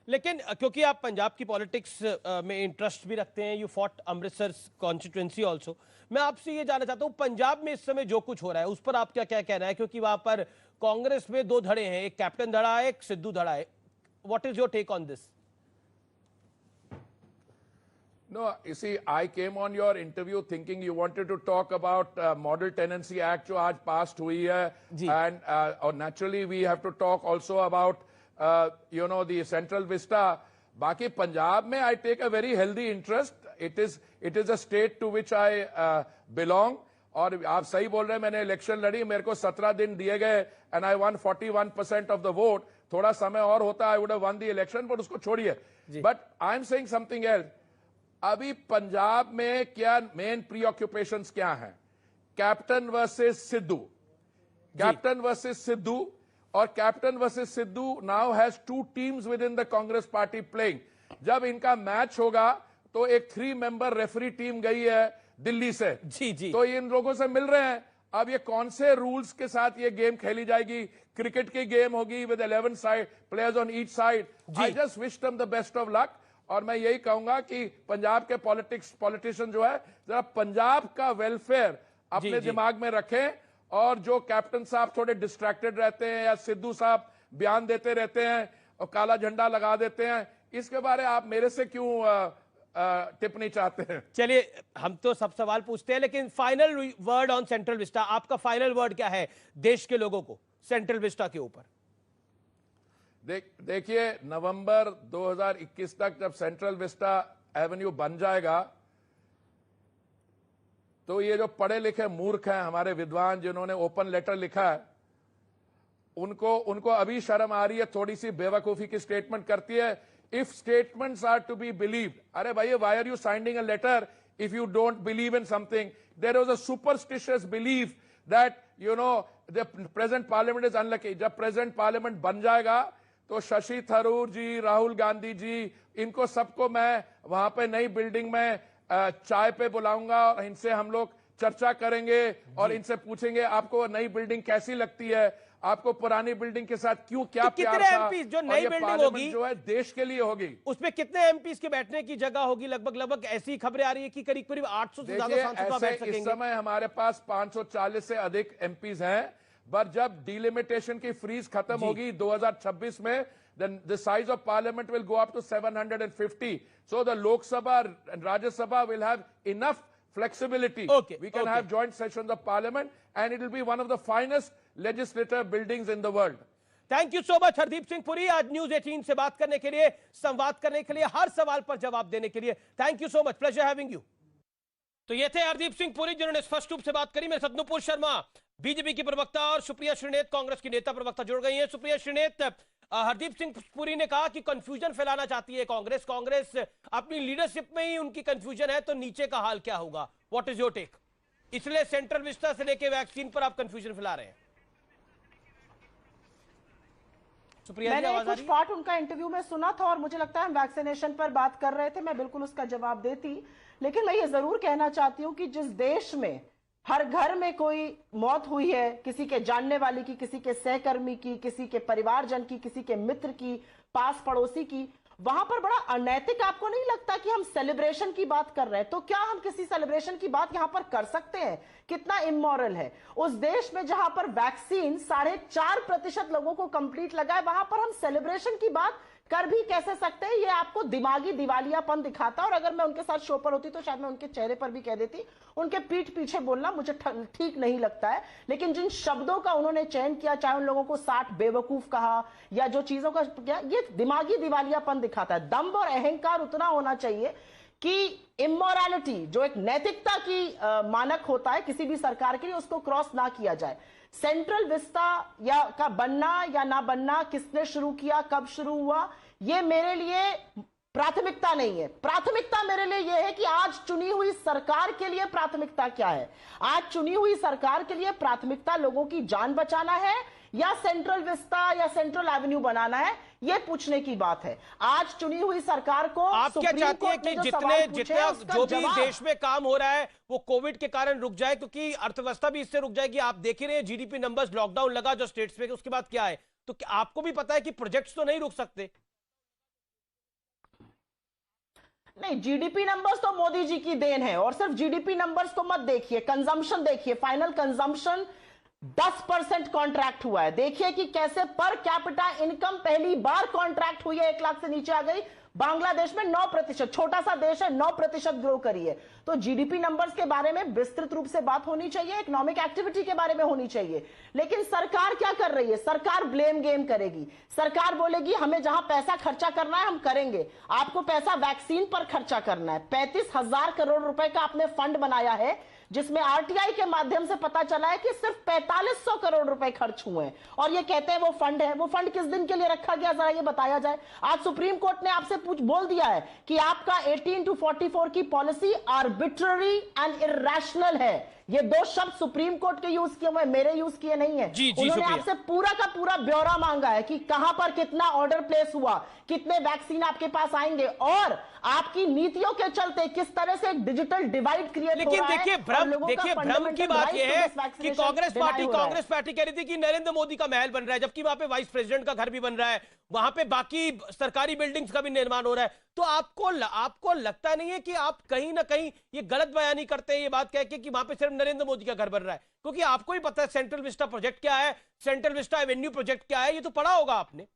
लेकिन क्योंकि आप पंजाब की पॉलिटिक्स में इंटरेस्ट भी रखते हैं, you fought Amritsar constituency also, मैं आपसे ये जानना चाहता हूं पंजाब में इस समय जो कुछ हो रहा है उस पर आपका क्या कहना है? क्योंकि वहां पर कांग्रेस में दो धड़े हैं, एक कैप्टन धड़ा है, एक सिद्धू धड़ा है। What is your take on this? No, you see, I came on your interview thinking you wanted to talk about Model Tenancy Act जो आज passed हुई है, and or naturally we have to talk also about you know the Central Vista. बाकी पंजाब में I take a very healthy interest. It is a state to which I belong. और आप सही बोल रहे हैं, मैंने इलेक्शन लड़ी, मेरे को 17 दिन दिए गए and I won 41% of the vote. थोड़ा समय और होता I would have won the election, but उसको छोड़िए. But I'm saying something else. अभी पंजाब में क्या मेन प्रीऑक्यूपेशंस क्या हैं? Captain versus Sidhu, captain versus Sidhu, और captain versus Sidhu now has two teams within the Congress party playing. जब इनका मैच होगा तो एक 3 मेंबर रेफरी टीम गई है दिल्ली से, तो इन लोगों से मिल रहे हैं। अब ये कौन से रूल्स के साथ ये गेम खेली जाएगी? क्रिकेट की गेम होगी with 11 side players on each side. I just wish them the best of luck. और मैं यही कहूंगा कि पंजाब के पॉलिटिशियन जो है, जरा पंजाब का वेलफेयर अपने दिमाग में रखें, और जो कैप्टन साहब थोड़े डिस्ट्रैक्टेड रहते हैं या सिद्धू साहब बयान देते रहते हैं और काला झंडा लगा देते हैं, इसके बारे आप मेरे से क्यों टिप्पणी चाहते हैं? चलिए, हम तो सब सवाल पूछते हैं, लेकिन final word on central Vista, आपका फाइनल वर्ड क्या है देश के लोगों को सेंट्रल विस्टा के ऊपर? देखिए, नवंबर 2021 तक जब सेंट्रल विस्टा एवेन्यू बन जाएगा, तो ये जो पढ़े लिखे मूर्ख हैं, हमारे विद्वान जिन्होंने ओपन लेटर लिखा है, उनको अभी शर्म आ रही है, थोड़ी सी बेवकूफी की स्टेटमेंट करती है। If statements are to be believed, अरे भाई, why are you signing a letter if you don't believe in something? There was a superstitious belief that you know the present parliament is unlucky. जब present parliament बन जाएगा तो शशि थरूर जी, राहुल गांधी जी, इनको सबको मैं वहां पे नई बिल्डिंग में चाय पे बुलाऊंगा और इनसे हम लोग चर्चा करेंगे और इनसे पूछेंगे आपको नई बिल्डिंग कैसी लगती है, आपको पुरानी बिल्डिंग के साथ क्यों क्या तो प्यार कितने था, एमपीज जो और नई ये बिल्डिंग पार्लियामेंट होगी जो है देश के लिए होगी, उसमें कितने एमपीज के बैठने की जगह होगी? लगभग ऐसी खबरें आ रही है कि करीब करीब 800 से ज्यादा सांसद वहां बैठ ऐसे सकेंगे। इस समय हमारे पास 540 से अधिक एमपीज हैं, पर जब डिलिमिटेशन की फ्रीज खत्म होगी 2026 में, then the size of parliament will go up to 750. So the Lok Sabha and Rajya Sabha will have enough flexibility. Okay, We can okay. have joint sessions of parliament and it will be one of the finest legislative buildings in the world. Thank you so much Hardeep Singh Puri, आज news 18 से बात करने के लिए, संवाद करने के लिए, हर सवाल पर जवाब देने के लिए। Thank you so much, pleasure having you. तो ये थे हरदीप सिंह पुरी जिन्होंने स्पष्ट रूप से बात करी। मेरे साथ नुपुर शर्मा बीजेपी की प्रवक्ता और सुप्रिया श्रीनेत कांग्रेस की नेता प्रवक्ता जुड़ गई हैं। सुप्रिया श्रीनेत, हरदीप सिंह पुरी ने कहा कि कंफ्यूजन फैलाना चाहती है कांग्रेस अपनी लीडरशिप में ही उनकी कंफ्यूजन है, तो नीचे का हाल क्या होगा? What is your take? इसलिए सेंट्रल विस्टा से लेके वैक्सीन पर आप कंफ्यूजन फैला रहे हैं। सुप्रिया, मैंने कुछ पार्ट उनका इंटरव्यू में सुना था और मुझे लगता है हम वैक्सीनेशन पर बात कर रहे थे, मैं बिल्कुल उसका जवाब देती, लेकिन मैं ये जरूर कहना चाहती हूं कि जिस देश में हर घर में कोई मौत हुई है, किसी के जानने वाले की, किसी के सहकर्मी की, किसी के परिवारजन की, किसी के मित्र की, पास पड़ोसी की, वहां पर बड़ा अनैतिक आपको नहीं लगता कि हम सेलिब्रेशन की बात कर रहे हैं? तो क्या हम किसी सेलिब्रेशन की बात यहां पर कर सकते हैं? कितना इमोरल है? उस देश में जहां पर वैक्सीन 4.5% लोगों को कंप्लीट लगा है, वहां पर हम सेलिब्रेशन की बात कर भी कैसे सकते हैं? ये आपको दिमागी दिवालियापन दिखाता है। और अगर मैं उनके साथ शो पर होती तो शायद मैं उनके चेहरे पर भी कह देती, उनके पीठ पीछे बोलना मुझे ठीक नहीं लगता है, लेकिन जिन शब्दों का उन्होंने चयन किया, चाहे उन लोगों को 60 बेवकूफ कहा या जो चीजों का किया, ये दिमागी दिवालियापन दिखाता है। दम्भ और अहंकार उतना होना चाहिए कि इमोरालिटी, जो एक नैतिकता की मानक होता है किसी भी सरकार के लिए, उसको क्रॉस ना किया जाए। सेंट्रल विस्टा या का बनना या ना बनना, किसने शुरू किया, कब शुरू हुआ, ये मेरे लिए प्राथमिकता नहीं है। प्राथमिकता मेरे लिए यह है कि आज चुनी हुई सरकार के लिए प्राथमिकता क्या है? आज चुनी हुई सरकार के लिए प्राथमिकता लोगों की जान बचाना है या सेंट्रल विस्टा या सेंट्रल एवेन्यू बनाना है, यह पूछने की बात है। आज चुनी हुई सरकार को आप क्या चाहती है कि जितना जो भी देश में काम हो रहा है वो कोविड के कारण रुक जाए, क्योंकि अर्थव्यवस्था भी इससे रुक जाएगी? आप देख ही रहे हैं जीडीपी नंबर्स, लॉकडाउन लगा जो स्टेट्स में, उसके बाद क्या है? तो आपको भी पता है कि प्रोजेक्ट्स तो नहीं रुक सकते। नहीं, जीडीपी नंबर्स तो मोदी जी की देन है, और सिर्फ जीडीपी नंबर्स को मत देखिए, कंजम्पशन देखिए। फाइनल कंजम्पशन 10% कॉन्ट्रैक्ट हुआ है। देखिए कि कैसे पर कैपिटा इनकम पहली बार कॉन्ट्रैक्ट हुई है, 1 लाख से नीचे आ गई। बांग्लादेश में 9%, छोटा सा देश है, 9% ग्रो करी है। तो जीडीपी नंबर्स के बारे में विस्तृत रूप से बात होनी चाहिए, इकोनॉमिक एक्टिविटी के बारे में होनी चाहिए। लेकिन सरकार क्या कर रही है? सरकार ब्लेम गेम करेगी। सरकार बोलेगी हमें जहां पैसा खर्चा करना है हम करेंगे। आपको पैसा वैक्सीन पर खर्चा करना है। 35,000 करोड़ रुपए का आपने फंड बनाया है, जिसमें आरटीआई के माध्यम से पता चला है कि सिर्फ 4500 करोड़ रुपए खर्च हुए हैं, और ये कहते हैं वो फंड है। वो फंड किस दिन के लिए रखा गया, जरा ये बताया जाए। आज सुप्रीम कोर्ट ने आपसे बोल दिया है कि आपका 18 to 44 की पॉलिसी आर्बिट्ररी एंड इर्रेशनल है। ये 2 शब्द सुप्रीम कोर्ट के यूज किए हुए, मेरे यूज किए नहीं है। उन्होंने आपसे पूरा का पूरा ब्यौरा मांगा है कि कहां पर कितना ऑर्डर प्लेस हुआ, कितने वैक्सीन आपके पास आएंगे, और आपकी नीतियों के चलते किस तरह से एक डिजिटल डिवाइड क्रिएट हो रहा है। देखिए भ्रम की बात यह है कि कांग्रेस पार्टी कह रही थी कि नरेंद्र मोदी का महल बन रहा है, जबकि वहां पे वाइस प्रेसिडेंट का घर भी बन रहा है, वहां पे बाकी सरकारी बिल्डिंग्स का भी निर्माण हो रहा है। तो आपको लगता नहीं है कि आप कहीं ना कहीं ये गलत बयानी करते हैं, ये बात कह के कि वहां पे सिर्फ नरेंद्र मोदी का घर बन रहा है? क्योंकि आपको ही पता है सेंट्रल विस्टा प्रोजेक्ट क्या है, सेंट्रल विस्टा एवेन्यू प्रोजेक्ट क्या है, ये तो पढ़ा होगा आपने।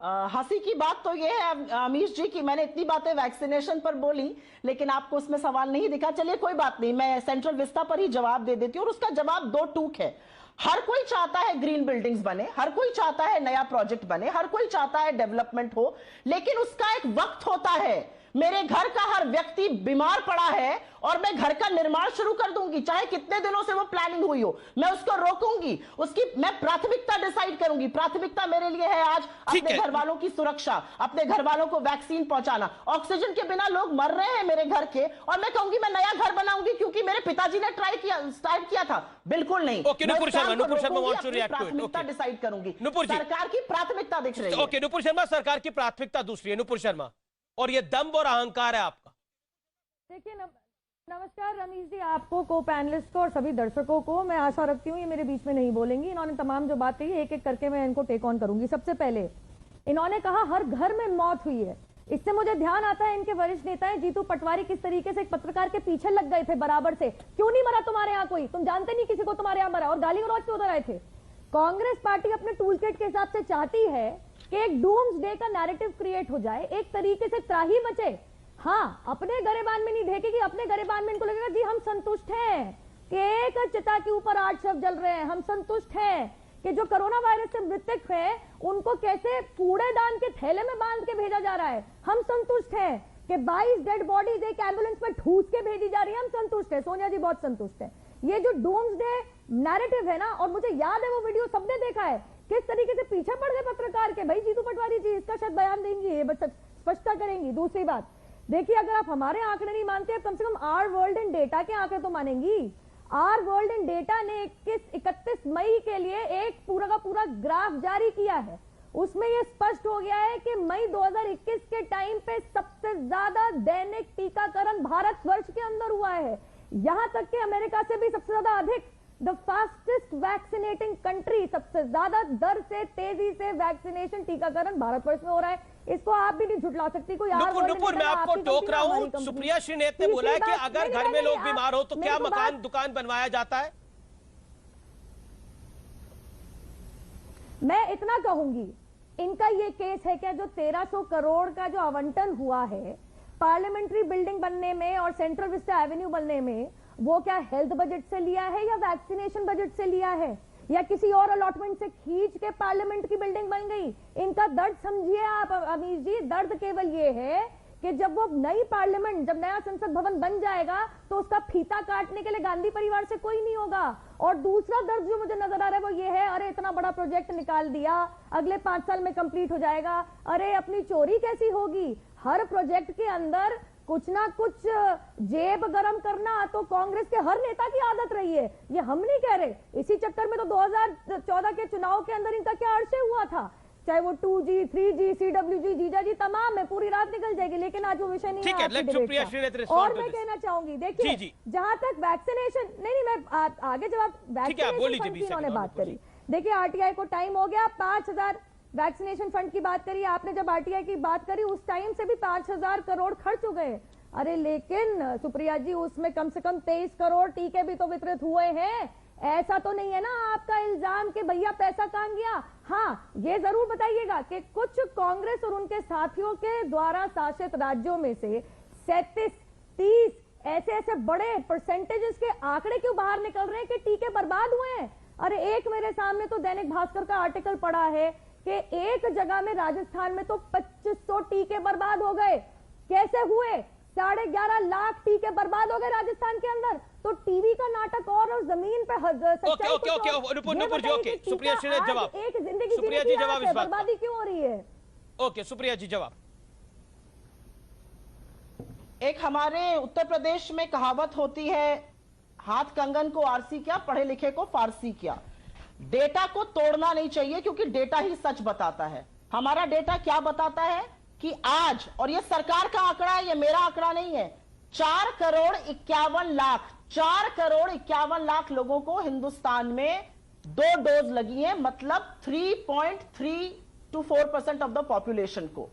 हंसी की बात तो ये है अमीश जी कि मैंने इतनी बातें वैक्सीनेशन पर बोली, लेकिन आपको उसमें सवाल नहीं दिखा। चलिए कोई बात नहीं, मैं सेंट्रल विस्टा पर ही जवाब दे देती हूँ, और उसका जवाब 2 टूक है। हर कोई चाहता है ग्रीन बिल्डिंग्स बने, हर कोई चाहता है नया प्रोजेक्ट बने, हर कोई चाहता है डेवलपमेंट हो, लेकिन उसका एक वक्त होता है। मेरे घर का हर व्यक्ति बीमार पड़ा है और मैं घर का निर्माण शुरू कर दूंगी, चाहे कितने दिनों से वो प्लानिंग हुई हो, मैं उसको रोकूंगी, उसकी मैं प्राथमिकता डिसाइड करूंगी। प्राथमिकता मेरे लिए है आज अपने घर वालों की सुरक्षा, अपने घर वालों को वैक्सीन पहुंचाना। ऑक्सीजन के बिना लोग मर रहे हैं मेरे घर के, और मैं कहूंगी मैं नया घर बनाऊंगी क्योंकि मेरे पिताजी ने स्टार्ट किया था? बिल्कुल नहीं। प्राथमिकता डिसाइड करूंगी, सरकार की प्राथमिकता दिख रही है। नुपुर शर्मा, सरकार की प्राथमिकता दूसरी है। नुपुर शर्मा, और ये दम्भ और अहंकार है आपका। देखिए नमस्कार रमीश जी, आपको को पैनलिस्ट को और सभी दर्शकों को। मैं आशा रखती हूँ ये मेरे बीच में नहीं बोलेंगी। इन्होंने तमाम जो बात कही एक एक करके मैं इनको टेक ऑन करूंगी। सबसे पहले इन्होंने कहा हर घर में मौत हुई है। इससे मुझे ध्यान आता है इनके वरिष्ठ नेता हैं जीतू पटवारी किस तरीके से एक पत्रकार के पीछे लग गए थे बराबर से। क्यों नहीं मरा तुम्हारे यहाँ कोई, तुम जानते नहीं किसी को तुम्हारे यहाँ मरा, और गाली गलौज क्यों उधर आए थे। कांग्रेस पार्टी अपने टूल किट के हिसाब से चाहती है कि एक डूम्स डे का नैरेटिव क्रिएट हो जाए, एक तरीके से त्राही मचे। हाँ, अपने गरेबान में नहीं देखेगी, अपने गरेबान में इनको लगेगा जी हम संतुष्ट हैं कि एक चिता के ऊपर 8 शव जल रहे हैं, हम संतुष्ट हैं कि जो कोरोना वायरस से मृतक है उनको कैसे कूड़ेदान के थैले में बांध के भेजा जा रहा है, हम संतुष्ट हैं कि 22 डेड बॉडीज एक एम्बुलेंस में ठूस के भेजी जा रही है, हम संतुष्ट है। सोनिया जी बहुत संतुष्ट है। ये जो डूम्स डे नैरेटिव है ना, और मुझे याद है वो वीडियो सबने देखा है किस तरीके से पीछे पड़ गए पत्रकार के, भाई जीतू पटवारी जी इसका शायद बयान देंगी, ये स्पष्टता करेंगी। दूसरी बात देखिए, अगर आप हमारे आंकड़े नहीं मानते, कम से कम आर वर्ल्ड इन डेटा के आंकड़े तो मानेंगी। आर वर्ल्ड इन डेटा ने 31 मई के लिए एक पूरा का पूरा ग्राफ जारी किया है। उसमें यह स्पष्ट हो गया है कि मई 2021 के टाइम पे सबसे ज्यादा दैनिक टीकाकरण भारतवर्ष के अंदर हुआ है। यहां तक कि अमेरिका से भी सबसे ज्यादा अधिक, द फास्टेस्ट वैक्सीनेटिंग कंट्री, सबसे ज्यादा दर से तेजी से वैक्सीनेशन टीकाकरण भारतवर्ष में हो रहा है। इसको आप भी नहीं झुटला सकती कोई। नुपुर मैं आपको टोक रहा हूं। सुप्रिया श्रीनेत ने बोला है कि अगर घर में लोग बीमार हो तो क्या मकान दुकान बनवाया जाता है। मैं इतना कहूंगी, इनका ये केस है क्या जो 1300 करोड़ का जो आवंटन हुआ है पार्लियामेंट्री बिल्डिंग बनने में और सेंट्रल विस्टा एवेन्यू बनने में, वो क्या हेल्थ बजट से लिया है या वैक्सीनेशन बजट से लिया है या किसी और अलॉटमेंट से खींच के पार्लियामेंट की बिल्डिंग बन गई। इनका दर्द समझिए आप अमीर जी, दर्द केवल ये है कि जब वो नई पार्लियामेंट, जब नया संसद भवन बन जाएगा तो उसका फीता काटने के लिए गांधी परिवार से कोई नहीं होगा। और दूसरा दर्द जो मुझे नजर आ रहा है वो ये है, अरे इतना बड़ा प्रोजेक्ट निकाल दिया, अगले 5 साल में कंप्लीट हो जाएगा, अरे अपनी चोरी कैसी होगी। हर प्रोजेक्ट के अंदर कुछ ना कुछ जेब गरम करना तो कांग्रेस के हर नेता की आदत रही है, ये हम नहीं कह रहे। इसी चक्कर में तो 2014 के चुनाव के अंदर इनका क्या अरसे हुआ था, चाहे वो 2G, 3G, CWG, जीजा जी तमाम है, पूरी रात निकल जाएगी, लेकिन आज वो विषय नहीं है। और मैं कहना चाहूंगी, देखिए जहां तक वैक्सीनेशन, नहीं मैं आगे जब आप वैक्सीनेशन की उन्होंने बात करी, देखिए RTI को टाइम हो गया, 5000 वैक्सीनेशन फंड की बात करी आपने, जब RTI की बात करी उस टाइम से भी 5000 करोड़ खर्च हो गए। अरे लेकिन सुप्रिया जी उसमें कम से कम 23 करोड़ टीके भी तो वितरित हुए हैं। ऐसा तो नहीं है ना आपका इल्जाम कि भैया पैसा कहां गया। हाँ, ये जरूर बताइएगा कि कुछ कांग्रेस और उनके साथियों के द्वारा शासित राज्यों में से 37, 30 ऐसे बड़े परसेंटेजेस के आंकड़े क्यों बाहर निकल रहे हैं कि टीके बर्बाद हुए हैं। अरे एक मेरे सामने तो दैनिक भास्कर का आर्टिकल पड़ा है कि एक जगह में राजस्थान में तो 2500 टीके बर्बाद हो गए। कैसे हुए? 11.5 लाख टीके बर्बाद हो गए राजस्थान के अंदर। तो टीवी का नाटक और जमीन पे सुप्रिया जी जवाब, एक जिंदगी सुप्रिया जी जवाब, इस बात बर्बादी क्यों हो रही है। ओके सुप्रिया जी जवाब। एक हमारे उत्तर प्रदेश में कहावत होती है, हाथ कंगन को आरसी क्या, पढ़े लिखे को फारसी क्या। डेटा को तोड़ना नहीं चाहिए क्योंकि डेटा ही सच बताता है। हमारा डेटा क्या बताता है कि आज, और ये सरकार का आंकड़ा है, ये मेरा आंकड़ा नहीं है, 4 करोड़ 51 लाख लोगों को हिंदुस्तान में 2 डोज लगी है, मतलब 3.3 to 4% ऑफ द पॉपुलेशन को।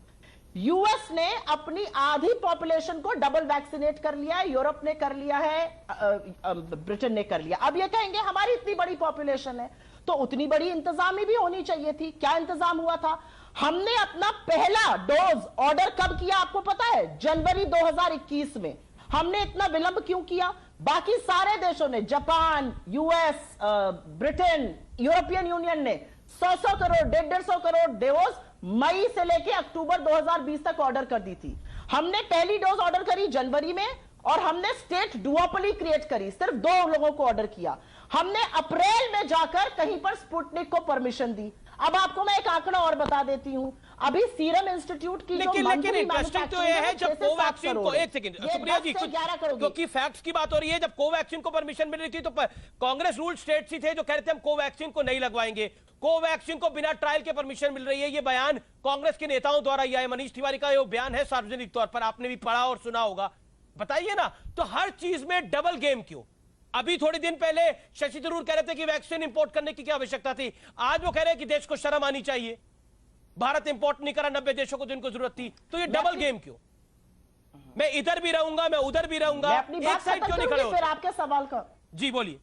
यूएस ने अपनी आधी पॉपुलेशन को डबल वैक्सीनेट कर लिया है, यूरोप ने कर लिया है, ब्रिटेन ने कर लिया। अब ये कहेंगे हमारी इतनी बड़ी पॉपुलेशन है तो उतनी बड़ी इंतजामी भी होनी चाहिए थी। क्या इंतजाम हुआ था? हमने अपना पहला डोज ऑर्डर कब किया आपको पता है? जनवरी 2021 में। हमने इतना विलंब क्यों किया? बाकी सारे देशों ने, Japan, US, Britain, European union ने 100 करोड़ 150 करोड़ डोज मई से लेके अक्टूबर 2020 तक ऑर्डर कर दी थी। हमने पहली डोज ऑर्डर करी जनवरी में और हमने स्टेट डुओपोली क्रिएट करी, सिर्फ 2 लोगों को ऑर्डर किया। हमने अप्रैल में जाकर कहीं पर स्पुतनिक को परमिशन दी। अब आपको मैं एक आंकड़ा और बता देती हूं, अभी सीरम इंस्टीट्यूट की लेकिन इंटरेस्टिंग तो यह है जब कोवैक्सीन को, एक सेकंड सुप्रिया जी, क्योंकि फैक्ट्स की बात हो रही है, जब कोवैक्सीन को परमिशन मिल रही थी तो कांग्रेस रूल स्टेट्स ही थे जो कह रहे थे हम कोवैक्सीन को नहीं लगवाएंगे। कोवैक्सीन को बिना ट्रायल के परमिशन मिल रही है। ये बयान कांग्रेस के नेताओं द्वारा ही आया। मनीष तिवारी का ये बयान है, सार्वजनिक तौर पर आपने भी पढ़ा और सुना होगा। बताइए ना, तो हर चीज में डबल गेम क्यों? अभी थोड़े दिन पहले शशि थरूर कह रहे थे कि वैक्सीन इंपोर्ट करने की क्या आवश्यकता थी, आज वो कह रहे हैं कि देश को शर्म आनी चाहिए, भारत इंपोर्ट नहीं करा 90 देशों को जिनको जरूरत थी। तो ये डबल गेम क्यों? मैं इधर भी रहूंगा, मैं उधर भी रहूंगा, एक साइड क्यों नहीं खड़े हो? फिर आपके सवाल का जी बोलिए।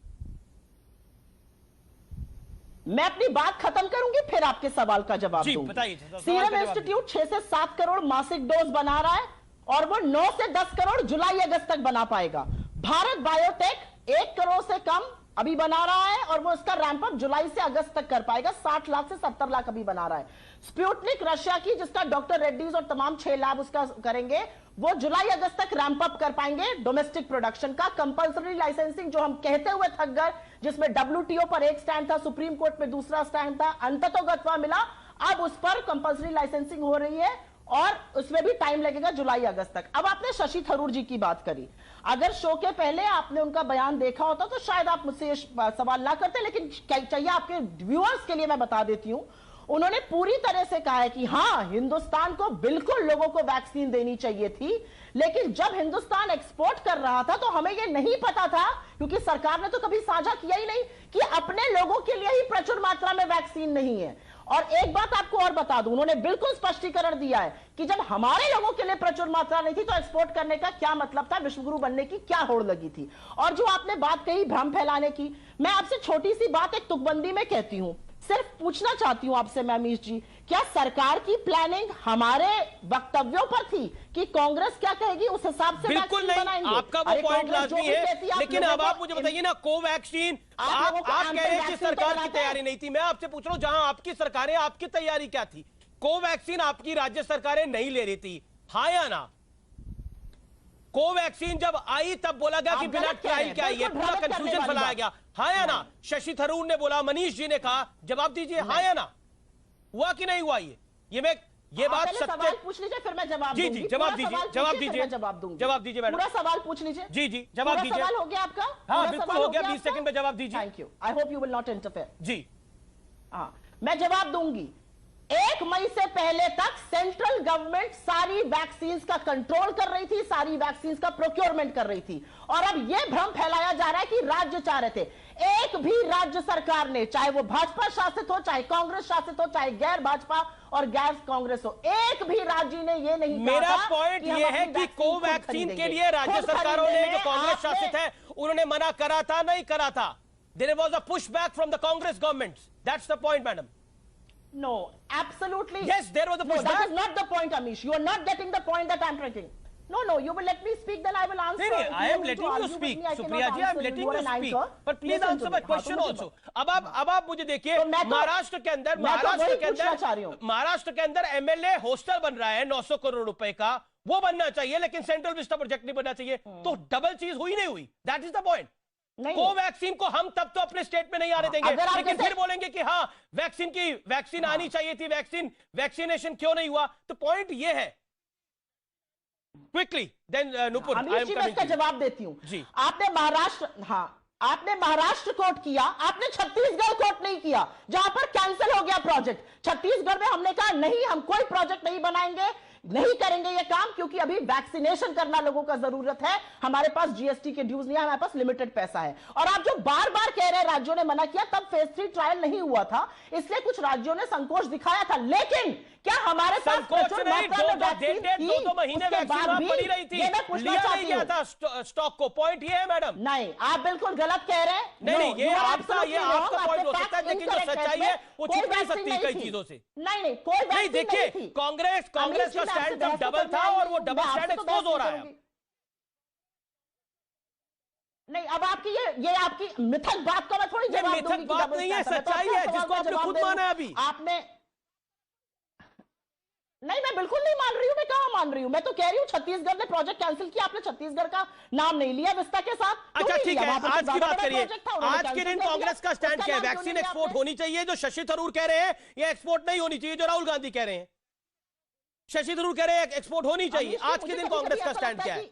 मैं अपनी बात खत्म करूंगी, फिर आपके सवाल का जवाब जी दूंगी। बताइए। सीरम इंस्टीट्यूट 6 से 7 करोड़ मासिक डोज बना रहा है और वो 9 से 10 करोड़ जुलाई अगस्त तक बना पाएगा। भारत बायोटेक 1 करोड़ से कम अभी बना रहा है और वो इसका रैंप अप जुलाई से अगस्त तक कर पाएगा। 60 लाख से 70 लाख अभी बना रहा है। स्पुतनिक रशिया की, जिसका डॉक्टर रेड्डीज और तमाम 6 लैब उसका करेंगे, वो जुलाई अगस्त तक रैंप अप कर पाएंगे डोमेस्टिक प्रोडक्शन का। कंपल्सरी लाइसेंसिंग जो हम कहते हुए थक गए, जिसमें WTO पर एक स्टैंड था, सुप्रीम कोर्ट में दूसरा स्टैंड था, अंततोगत्वा मिला, अब उस पर कंपल्सरी लाइसेंसिंग हो रही है और उसमें भी टाइम लगेगा जुलाई अगस्त तक। अब आपने शशि थरूर जी की बात करी, अगर शो के पहले आपने उनका बयान देखा होता तो शायद आप मुझसे ये सवाल ना करते, लेकिन चाहिए आपके व्यूअर्स के लिए मैं बता देती हूं। उन्होंने पूरी तरह से कहा है कि हां, हिंदुस्तान को बिल्कुल लोगों को वैक्सीन देनी चाहिए थी, लेकिन जब हिंदुस्तान एक्सपोर्ट कर रहा था तो हमें यह नहीं पता था, क्योंकि सरकार ने तो कभी साझा किया ही नहीं कि अपने लोगों के लिए ही प्रचुर मात्रा में वैक्सीन नहीं है। और एक बात आपको और बता दूं, उन्होंने बिल्कुल स्पष्टीकरण दिया है कि जब हमारे लोगों के लिए प्रचुर मात्रा नहीं थी तो एक्सपोर्ट करने का क्या मतलब था, विश्वगुरु बनने की क्या होड़ लगी थी। और जो आपने बात कही भ्रम फैलाने की, मैं आपसे छोटी सी बात एक तुकबंदी में कहती हूं, सिर्फ पूछना चाहती हूं आपसे मैं अमीश जी, क्या सरकार की प्लानिंग हमारे वक्तव्यों पर थी कि कांग्रेस क्या कहेगी उस हिसाब से बिल्कुल नहीं, आपका वो पॉइंट लाजमी है, लेकिन अब आप मुझे बताइए ना, कोवैक्सीन आप कह रहे हैं कि सरकार की तैयारी नहीं थी। मैं आपसे पूछ रहा हूं, जहां आपकी सरकारें, आपकी तैयारी क्या थी? कोवैक्सीन आपकी राज्य सरकारें नहीं ले रही थी, हाँ या ना? कोवैक्सीन जब आई तब बोला गया कि बिना ट्रायल क्या आई है, पूरा कंफ्यूजन फैलाया गया, हाँ या ना? शशि थरूर ने बोला, मनीष जी ने कहा, जवाब दीजिए हाँ या ना, हुआ कि नहीं हुआ? ये बात सत्य पूछ लीजिए, फिर मैं जवाब जी जी जवाब दीजिए, जवाब दीजिए, जवाब दीजिए मैडम, पूरा सवाल पूछ लीजिए। जी जी जवाब दीजिए। सवाल हो गया आपका? हाँ बिल्कुल हो गया, 20 सेकंड में जवाब दीजिए। Thank you, I hope you will not interfere. जी हाँ, मैं जवाब दूंगी। 1 मई से पहले तक सेंट्रल गवर्नमेंट सारी वैक्सीन का कंट्रोल कर रही थी, सारी वैक्सीन का प्रोक्योरमेंट कर रही थी, और अब यह भ्रम फैलाया जा रहा है कि राज्य चाह रहे थे। एक भी राज्य सरकार ने, चाहे वो भाजपा शासित हो, चाहे कांग्रेस शासित हो, चाहे गैर भाजपा और गैर कांग्रेस हो, एक भी राज्य ने ये नहीं कहा। मेरा पॉइंट ये है कि कोवैक्सीन के लिए राज्य सरकारों ने, जो कांग्रेस शासित है, उन्होंने मना करा था, नहीं करा था? There was a push back from the Congress government, that's the point madam. No, absolutely. Yes, there was a pushback. No, that is not the point, Amish. You are not getting the point that I'm making. No, you will let me speak, then I will answer. No, I am letting you speak. Supriya ji, I am letting you speak. But please answer my question also. अब आप मुझे देखिए, महाराष्ट्र के अंदर MLA hostel बन रहा है 900 करोड़ रुपए का, वो बनना चाहिए, लेकिन सेंट्रल विस्टा प्रोजेक्ट नहीं बनना चाहिए। तो डबल चीज हुई नहीं हुई? That is the point. Covaxin को हम तब तो अपने स्टेट में नहीं आने देंगे, लेकिन फिर बोलेंगे कि हाँ वैक्सीन आनी चाहिए थी, वैक्सीनेशन क्यों नहीं हुआ? तो पॉइंट ये है। Quickly then Nupur, I am coming. इसका जवाब देती हूं जी। आपने महाराष्ट्र कोर्ट किया, आपने छत्तीसगढ़ कोर्ट नहीं किया, जहां पर कैंसिल हो गया प्रोजेक्ट। छत्तीसगढ़ में हमने कहा नहीं, हम कोई प्रोजेक्ट नहीं बनाएंगे, नहीं करेंगे ये काम, क्योंकि अभी वैक्सीनेशन करना लोगों का जरूरत है, हमारे पास जीएसटी के ड्यूज नहीं है, हमारे पास लिमिटेड पैसा है। और आप जो बार बार कह रहे हैं राज्यों ने मना किया, तब फेज 3 ट्रायल नहीं हुआ था, इसलिए कुछ राज्यों ने संकोच दिखाया था, लेकिन क्या हमारे पास दो महीने वैक्सीन पड़ी रही थी, लिया नहीं गया था स्टॉक को? पॉइंट ये है मैडम। नहीं, आप बिल्कुल गलत कह रहे हैं। नहीं, ये आपका पॉइंट हो सकता है, लेकिन जो सच्चाई है वो छुप नहीं सकती कई चीजों से। नहीं, कोई नहीं, देखिए कांग्रेस का स्टैंड जब डबल था और वो डबल स्टैंड एक्सपोज हो रहा है। नहीं, अब आपकी ये आपकी मिथक बात का मैं थोड़ी जवाब दूंगी। मिथक बात नहीं है, सच्चाई है, जिसको आपने खुद माना है अभी। आपने नहीं, मैं बिल्कुल नहीं मान रही हूं, मैं कहां मान रही हूं? मैं तो कह रही हूं छत्तीसगढ़ ने प्रोजेक्ट कैंसिल किया, आपने छत्तीसगढ़ का नाम नहीं लिया विस्ता के साथ। अच्छा ठीक है, आज की बात करिए। आज के दिन कांग्रेस का स्टैंड क्या है? वैक्सीन एक्सपोर्ट होनी चाहिए, जो शशि थरूर कह रहे हैं, या एक्सपोर्ट नहीं होनी चाहिए, जो राहुल गांधी कह रहे हैं? शशि थरूर कह रहे हैं एक्सपोर्ट होनी चाहिए। आज के दिन कांग्रेस का स्टैंड क्या है?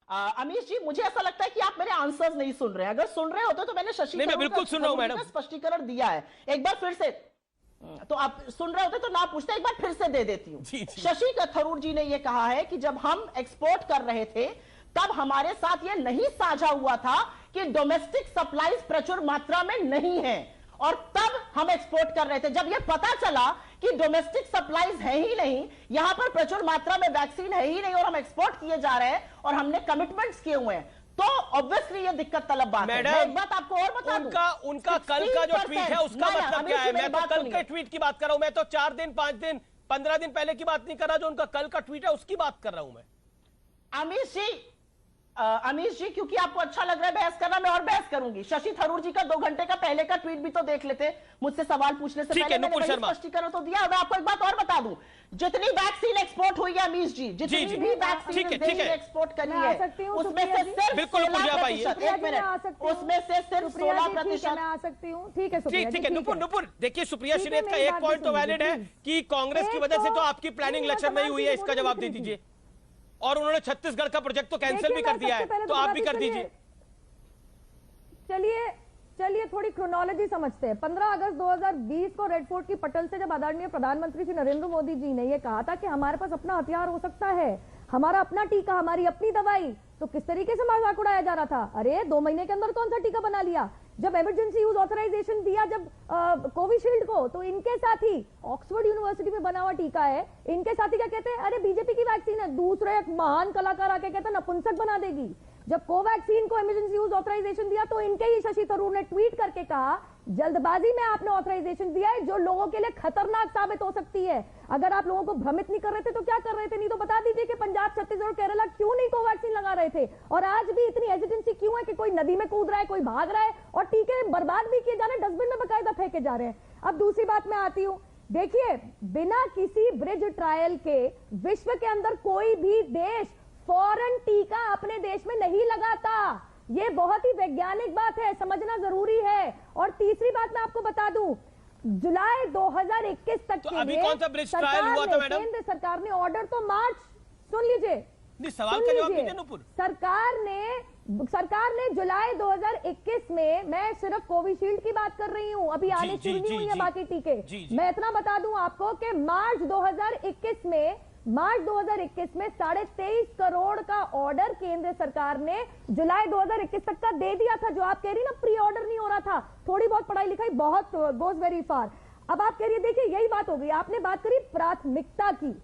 अमीश जी, मुझे ऐसा लगता है कि आप मेरे आंसर्स नहीं सुन रहे हैं। अगर सुन रहे होते तो मैंने शशि नहीं, मैं बिल्कुल सुन रहा हूं मैडम, स्पष्टीकरण दिया है। एक बार फिर से, तो आप सुन रहे होते तो ना पूछते, एक बार फिर से दे देती हूँ। शशि थरूर जी ने यह कहा है कि जब हम एक्सपोर्ट कर रहे थे तब हमारे साथ यह नहीं साझा हुआ था कि डोमेस्टिक सप्लाईज प्रचुर मात्रा में नहीं है, और तब हम एक्सपोर्ट कर रहे थे। जब यह पता चला कि डोमेस्टिक सप्लाईज है ही नहीं, यहां पर प्रचुर मात्रा में वैक्सीन है ही नहीं, और हम एक्सपोर्ट किए जा रहे हैं और हमने कमिटमेंट्स किए हुए हैं, तो ऑब्वियसली ये दिक्कत तलब बात है। मैं एक बात आपको और बता दूं, उनका कल का जो ट्वीट है उसका मतलब क्या है? मैं तो कल के ट्वीट की बात कर रहा हूं, मैं तो 4 दिन 5 दिन 15 दिन पहले की बात नहीं कर रहा, जो उनका कल का ट्वीट है उसकी बात कर रहा हूं मैं। अमीश जी, क्योंकि आपको अच्छा लग रहा है बहस करना, मैं और बहस करूंगी। शशि थरूर जी का 2 घंटे का पहले का ट्वीट भी तो देख लेते, मुझसे सवाल पूछने से पहले मैंने वही स्पष्टीकरण तो दिया। मैं आपको एक बात और बता दूं, जितनी वैक्सीन एक्सपोर्ट हुई है अमीश जी, जितनी भी वैक्सीन एक्सपोर्ट करी है, उसमें से सिर्फ 16%, उसमें से सिर्फ 16% आ सकती हूँ। ठीक है, ठीक है नुपुर, देखिए सुप्रिया श्रीनेत का एक पॉइंट तो वैलिड है कि कांग्रेस की वजह से तो आपकी प्लानिंग लेक्चर नहीं हुई है, इसका जवाब दे दीजिए। और उन्होंने छत्तीसगढ़ का प्रोजेक्ट तो कैंसिल भी कर दिया है, तो आप भी कर दीजिए। चलिए थोड़ी क्रोनोलॉजी समझते हैं। 15 अगस्त 2020 को रेड फोर्ट की पटल से जब आदरणीय प्रधानमंत्री श्री नरेंद्र मोदी जी ने यह कहा था कि हमारे पास अपना हथियार हो सकता है, हमारा अपना टीका, हमारी अपनी दवाई, तो किस तरीके से मजाक उड़ाया जा रहा था। अरे 2 महीने के अंदर कौन सा टीका बना लिया। जब इमरजेंसी यूज ऑथराइजेशन दिया जब कोविशील्ड को, तो इनके साथ ही ऑक्सफोर्ड यूनिवर्सिटी में बना हुआ टीका है, इनके साथ ही क्या कहते हैं, अरे बीजेपी की वैक्सीन है। दूसरे एक महान कलाकार आके कहते हैं नपुंसक बना देगी। जब कोवैक्सीन को इमरजेंसी यूज ऑथराइजेशन दिया तो इनके ही शशि थरूर ने ट्वीट करके कहा जल्दबाजी में आपने ऑथराइजेशन दिया है जो लोगों के लिए खतरनाक साबित हो सकती है। अगर आप लोगों को भ्रमित नहीं कर रहे थे तो क्या कर रहे थे? नहीं तो बता दीजिए कि पंजाब, छत्तीसगढ़, केरला क्यों नहीं कोवैक्सीन लगा रहे थे, और आज भी इतनी हेजिटेंसी क्यों है कि कोई नदी में कूद रहा है, कोई भाग रहा है, और टीके बर्बाद भी किए जा रहे हैं, डस्टबिन में बकायदा फेंके जा रहे हैं। अब दूसरी बात मैं आती हूँ, देखिए बिना किसी ब्रिज ट्रायल के विश्व के अंदर कोई भी देश फॉरेन टीका अपने देश में नहीं लगाता। ये बहुत ही वैज्ञानिक बात है, समझना जरूरी है। और तीसरी बात मैं आपको बता दूं, जुलाई 2021 तक तो अभी कौन सा ब्रिज ट्रायल हुआ था मैडम? केंद्र सरकार ने ऑर्डर तो मार्च, सुन लीजिए, सवाल का जवाब दीजिए नुपुर। सरकार ने जुलाई 2021 में, मैं सिर्फ कोविशील्ड की बात कर रही हूं, अभी आने शुरू नहीं हुई है बाकी टीके। मैं इतना बता दूं आपको कि मार्च 2021 में 23.5 करोड़ का ऑर्डर केंद्र सरकार ने जुलाई 2021 तक का दे दिया था। जो आप कह रही ना प्री ऑर्डर नहीं हो रहा था, थोड़ी बहुत पढ़ाई लिखाई बहुत गोज वेरी फार। अब आप कह रही है, देखिए यही बात हो गई, आपने बात करी प्राथमिकता की,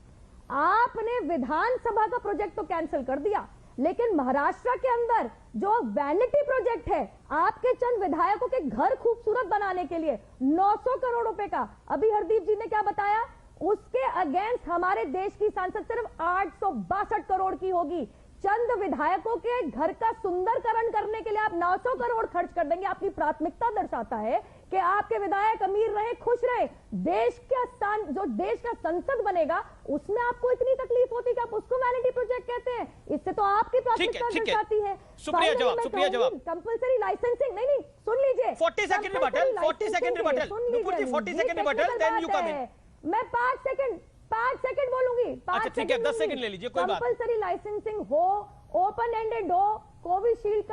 आपने विधानसभा का प्रोजेक्ट तो कैंसिल कर दिया, लेकिन महाराष्ट्र के अंदर जो वैनिटी प्रोजेक्ट है आपके चंद विधायकों के घर खूबसूरत बनाने के लिए 900 करोड़ रुपए का, अभी हरदीप जी ने क्या बताया, उसके अगेंस्ट हमारे देश की सांसद सिर्फ 862 करोड़ की होगी। चंद विधायकों के घर का सुंदरकरण करने के लिए आप 900 करोड़ खर्च कर देंगे। आपकी प्राथमिकता दर्शाता है कि आपके विधायक अमीर रहे, खुश रहे। देश का जो देश का संसद बनेगा उसमें आपको इतनी तकलीफ होती है कि आप उसको वैनिटी प्रोजेक्ट कहते हैं। इससे तो आपकी प्राथमिकता दर्शाती है। सुप्रिया जवाब। कंपल्सरी लाइसेंसिंग, नहीं सुन लीजिए, 40 second rebuttal, 40 second rebuttal, Nupur ji 40 second rebuttal, then you come in. मैं 5 सेकंड बोलूंगी। अच्छा ठीक है, 10 सेकंड ले लीजिए, कोई बात। कंपल्सरी लाइसेंसिंग हो, ओपन एंडेड हो, कोविशील्ड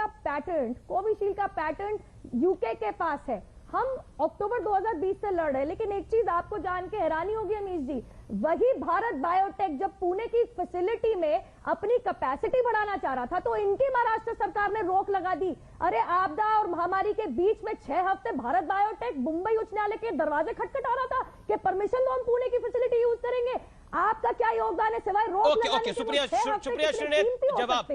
का पैटेंट यूके के पास है। हम अक्टूबर 2020 से लड़ रहे हैं, लेकिन एक चीज आपको जान के हैरानी होगी अमीश जी, वही भारत बायोटेक जब पुणे की फैसिलिटी में अपनी कैपेसिटी बढ़ाना चाह रहा था तो इनकी महाराष्ट्र सरकार ने रोक लगा दी। अरे आपदा और महामारी के बीच में 6 हफ्ते भारत बायोटेक मुंबई उच्च न्यायालय के दरवाजे खटखटा रहा था कि परमिशन दो, हम पुणे की फैसिलिटी यूज करेंगे। आपका क्या योगदान है सिवाय रोक लगाने के? सुप्रिया श्रीनेत जवाब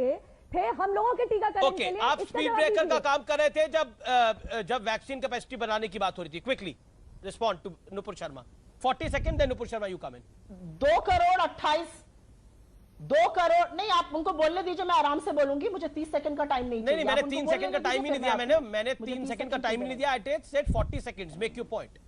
थे हम लोगों के टीकाकरण के लिए। आप स्पीड ब्रेकर का काम कर रहे थे जब वैक्सीन कैपेसिटी बढ़ाने की बात हो रही थी। Quickly respond to Nupur Sharma. 40 second, then Nupur Sharma you come in. 2 crore नहीं, आप उनको बोलने दीजिए, मैं आराम से बोलूंगी, मुझे 30 सेकंड का टाइम नहीं। मैंने 3 सेकंड का टाइम ही नहीं दिया, मैंने 3 सेकंड का टाइम ही नहीं दिया। I said 40 seconds, make your point.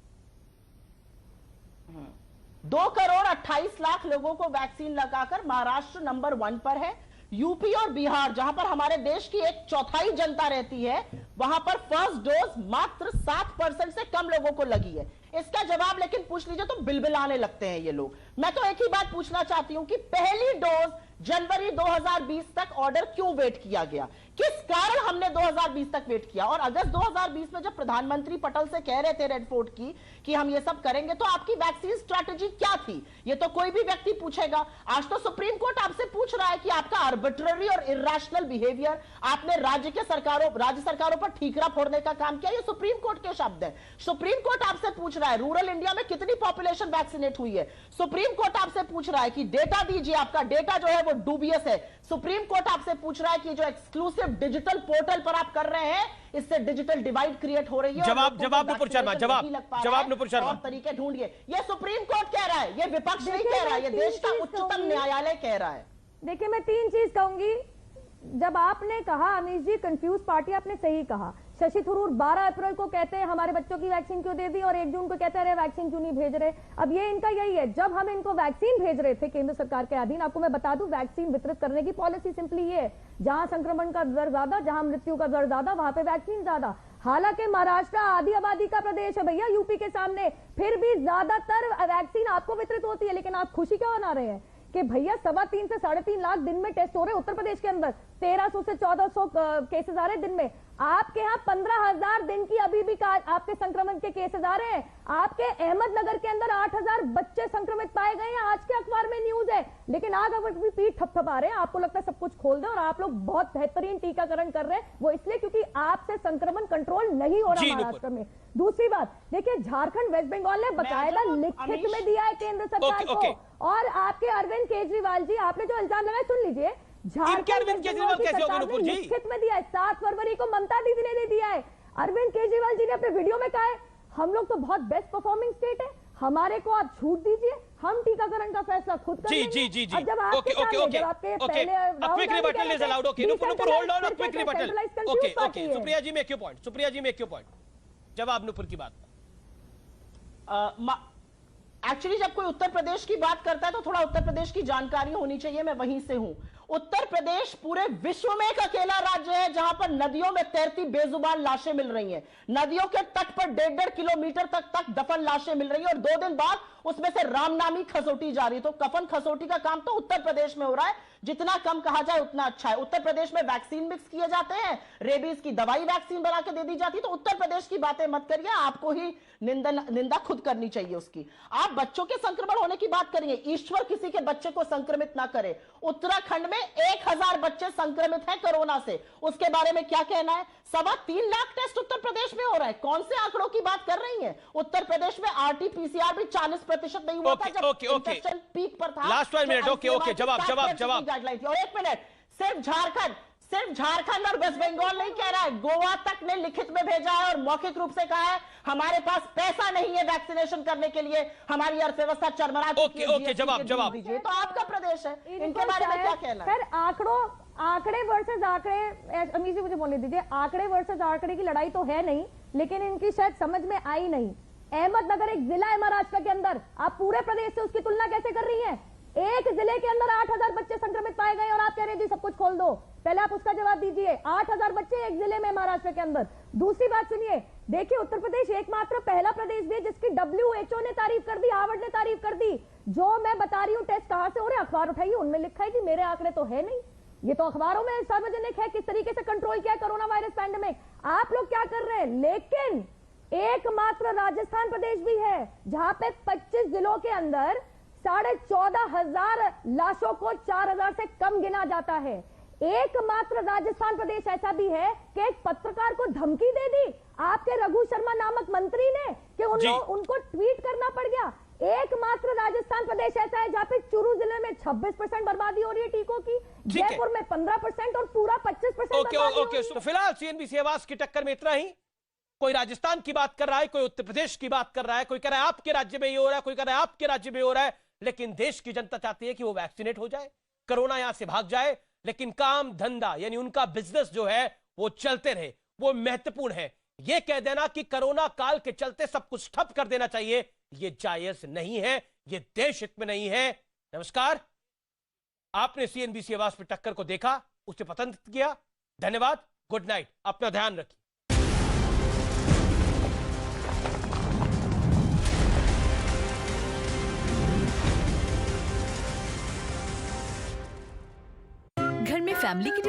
2 crore 28 lakh लोगों को वैक्सीन लगाकर महाराष्ट्र नंबर 1 पर है। यूपी और बिहार, जहां पर हमारे देश की 1/4 जनता रहती है, वहां पर फर्स्ट डोज मात्र 7% से कम लोगों को लगी है। इसका जवाब लेकिन पूछ लीजिए तो बिलबिलाने लगते हैं ये लोग। मैं तो एक ही बात पूछना चाहती हूं कि पहली डोज जनवरी 2020 तक ऑर्डर क्यों वेट किया गया, किस कारण हमने 2020 तक वेट किया? और अगस्त 2020 में जब प्रधानमंत्री पटल से कह रहे थे रेड फोर्ट की कि हम ये सब करेंगे, तो आपकी वैक्सीन स्ट्रैटेजी क्या थी? ये तो कोई भी व्यक्ति पूछेगा। आज तो सुप्रीम कोर्ट आपसे पूछ रहा है कि आपका आर्बिट्ररी और इर्रेशनल बिहेवियर, आपने राज्य सरकारों पर ठीकरा फोड़ने का काम किया। ये सुप्रीम कोर्ट के शब्द है। सुप्रीम कोर्ट आपसे पूछ रहा है रूरल इंडिया में कितनी पॉपुलेशन वैक्सीनेट हुई है। सुप्रीम कोर्ट आपसे पूछ रहा है कि डेटा दीजिए, आपका डेटा जो है वो डूबियस है। सुप्रीम कोर्ट आपसे पूछ रहा है कि जो एक्सक्लूसिव डिजिटल पोर्टल पर आप कर रहे हैं, इससे डिजिटल डिवाइड क्रिएट हो रही है। जवाब नुपुर शर्मा, जवाब नुपुर शर्मा। और तरीके ढूंढिए। ये सुप्रीम कोर्ट कह रहा है, ये विपक्ष नहीं कह रहा है, ये देश का उच्चतम न्यायालय कह रहा है। देखिए, मैं 3 चीज कहूंगी। जब आपने कहा अमीश जी कंफ्यूज पार्टी, आपने सही कहा। शशि थरूर 12 अप्रैल को कहते हैं हमारे बच्चों की वैक्सीन क्यों दे दी, और 1 जून को कहते हैं वैक्सीन क्यों नहीं भेज रहे। अब ये इनका यही है, जब हम इनको वैक्सीन भेज रहे थे केंद्र सरकार के अधीन, आपको मैं बता दूं वैक्सीन वितरित करने की पॉलिसी सिंपली ये है, जहां संक्रमण का दर ज्यादा, जहां मृत्यु का दर ज्यादा, वहां पे वैक्सीन ज्यादा। हालांकि महाराष्ट्र आधी आबादी का प्रदेश है भैया यूपी के सामने, फिर भी ज्यादातर वैक्सीन आपको वितरित होती है। लेकिन आप खुशी क्यों मना रहे हैं कि भैया 3.25 से 3.5 लाख दिन में टेस्ट हो रहे हैं उत्तर प्रदेश के अंदर, 1300 से 1400 केसेस आ रहे हैं दिन में। आपके यहाँ 15,000 दिन की अभी भी आपके संक्रमण के केसेस आ रहे हैं। आपके अहमदनगर के अंदर 8,000 बच्चे संक्रमित पाए गए हैं, आज के अखबार में न्यूज है। लेकिन आग भी पीठ थपथपा रहे हैं, आपको लगता है सब कुछ खोल दे, और आप लोग बहुत बेहतरीन टीकाकरण कर रहे हैं। वो इसलिए क्योंकि आपसे संक्रमण कंट्रोल नहीं हो रहा महाराष्ट्र में। दूसरी बात देखिए, झारखंड वेस्ट बंगाल ने बाकायदा लिखित में दिया है केंद्र सरकार को, और आपके अरविंद केजरीवाल जी, आपने जो इल्जाम लगाया सुन लीजिए, अरविंद केजरीवाल कैसे होंगे नुपुर जी? लिखित में दिया है, 7 फरवरी को ममता दीदी ने दे दिया है। अरविंद केजरीवाल जी ने अपने वीडियो में कहा है हम लोग तो बहुत बेस्ट परफॉर्मिंग स्टेट है, हमारे को आप छूट दीजिए, हम टीकाकरण का फैसला खुद कर लेंगे। जी। जब आपके quick rebuttal is allowed. Okay Nupur hold on, quick rebuttal. Okay Supriya ji make your point. जवाब नुपुर की बात। एक्चुअली जब कोई उत्तर प्रदेश की बात करता है तो थोड़ा उत्तर प्रदेश की जानकारी होनी चाहिए, मैं वहीं से हूं। उत्तर प्रदेश पूरे विश्व में एक अकेला राज्य है जहां पर नदियों में तैरती बेजुबान लाशें मिल रही हैं। नदियों के तट पर 1.5 किलोमीटर तक दफन लाशें मिल रही हैं, और 2 दिन बाद उसमें से रामनामी खसोटी जा रही है। तो कफन खसोटी का काम तो उत्तर प्रदेश में हो रहा है। जितना कम कहा जाए उतना अच्छा है। उत्तर प्रदेश में वैक्सीन मिक्स किए जाते हैं, रेबीज की दवाई वैक्सीन बना के दे दी जाती है। तो उत्तर प्रदेश की बातें मत करिए, आपको ही निंदा खुद करनी चाहिए उसकी। आप बच्चों के संक्रमण होने की बात करिए, ईश्वर किसी के बच्चे को संक्रमित ना करे। उत्तराखंड में 1000 बच्चे संक्रमित हैं कोरोना से, उसके बारे में क्या कहना है? 3.25 लाख टेस्ट उत्तर प्रदेश में हो रहा है। कौन से आंकड़ों की बात कर रही हैं? उत्तर प्रदेश में RT-PCR भी 40% नहीं हुआ था जब इन्फेक्शन पीक पर था। Last 1 minute. ओके जवाब। गाइडलाइन थी। और 1 मिनट, सिर्फ झारखंड और वेस्ट बंगाल नहीं कह रहा है, गोवा तक ने लिखित में भेजा है और मौखिक रूप से कहा है हमारे पास पैसा नहीं है वैक्सीनेशन करने के लिए, हमारी अर्थव्यवस्था चरमरा चुकी है। ओके जवाब। तो आपका प्रदेश है, इनके बारे में क्या कहना है? सर आंकड़े वर्सेस आंकड़े, अमीश जी मुझे बोलने दीजिए। आंकड़े वर्सेस आंकड़े की लड़ाई तो है नहीं, लेकिन इनकी शायद समझ में आई नहीं। अहमदनगर एक जिला है महाराष्ट्र के अंदर, आप पूरे प्रदेश से उसकी तुलना कैसे कर रही हैं? एक जिले के अंदर 8,000 बच्चे संक्रमित पाए गए और आप कह रहे हैं जी सब कुछ खोल दो। पहले आप उसका जवाब दीजिए। 8,000 बच्चे एक जिले में महाराष्ट्र के अंदर। दूसरी बात सुनिए, देखिए उत्तर प्रदेश एकमात्र पहला प्रदेश भी है जिसकी WHO ने तारीफ कर दी, हार्वर्ड ने तारीफ कर दी। जो मैं बता रही हूँ टेस्ट कहां से हो रहे, अखबार उठाइए, उनमें लिखा है कि मेरे आंकड़े तो है नहीं, ये तो अखबारों में सार्वजनिक है किस तरीके से कंट्रोल किया कोरोना वायरस पैंडेमिक। आप लोग क्या कर रहे हैं? लेकिन एकमात्र राजस्थान प्रदेश भी है जहां पे 25 जिलों के अंदर 14,500 लाशों को 4,000 से कम गिना जाता है। एकमात्र राजस्थान प्रदेश ऐसा भी है कि एक पत्रकार को धमकी दे दी आपके रघु शर्मा नामक मंत्री ने कि उनको ट्वीट करना पड़ गया। एकमात्र राजस्थान प्रदेश ऐसा है जहां पे चूरू जिले में 26% बर्बादी हो रही है टीकों की, जयपुर में 15% और पूरा 25%। ओके तो फिलहाल CNBC आवाज की टक्कर में इतना ही। कोई राजस्थान की बात कर रहा है, कोई उत्तर प्रदेश की बात कर रहा है, कोई कह रहा है आपके राज्य में ये हो रहा है, कोई कह रहा है आपके राज्य में हो रहा है। लेकिन देश की जनता चाहती है कि वो वैक्सीनेट हो जाए, कोरोना यहां से भाग जाए, लेकिन काम धंधा यानी उनका बिजनेस जो है वो चलते रहे, वो महत्वपूर्ण है। ये कह देना कि कोरोना काल के चलते सब कुछ ठप कर देना चाहिए, ये जायज नहीं है, ये देश हित में नहीं है। नमस्कार, आपने CNBC आवाज पर टक्कर को देखा, उसे पसंद किया, धन्यवाद, गुड नाइट, अपना ध्यान रखिए। फैमिली की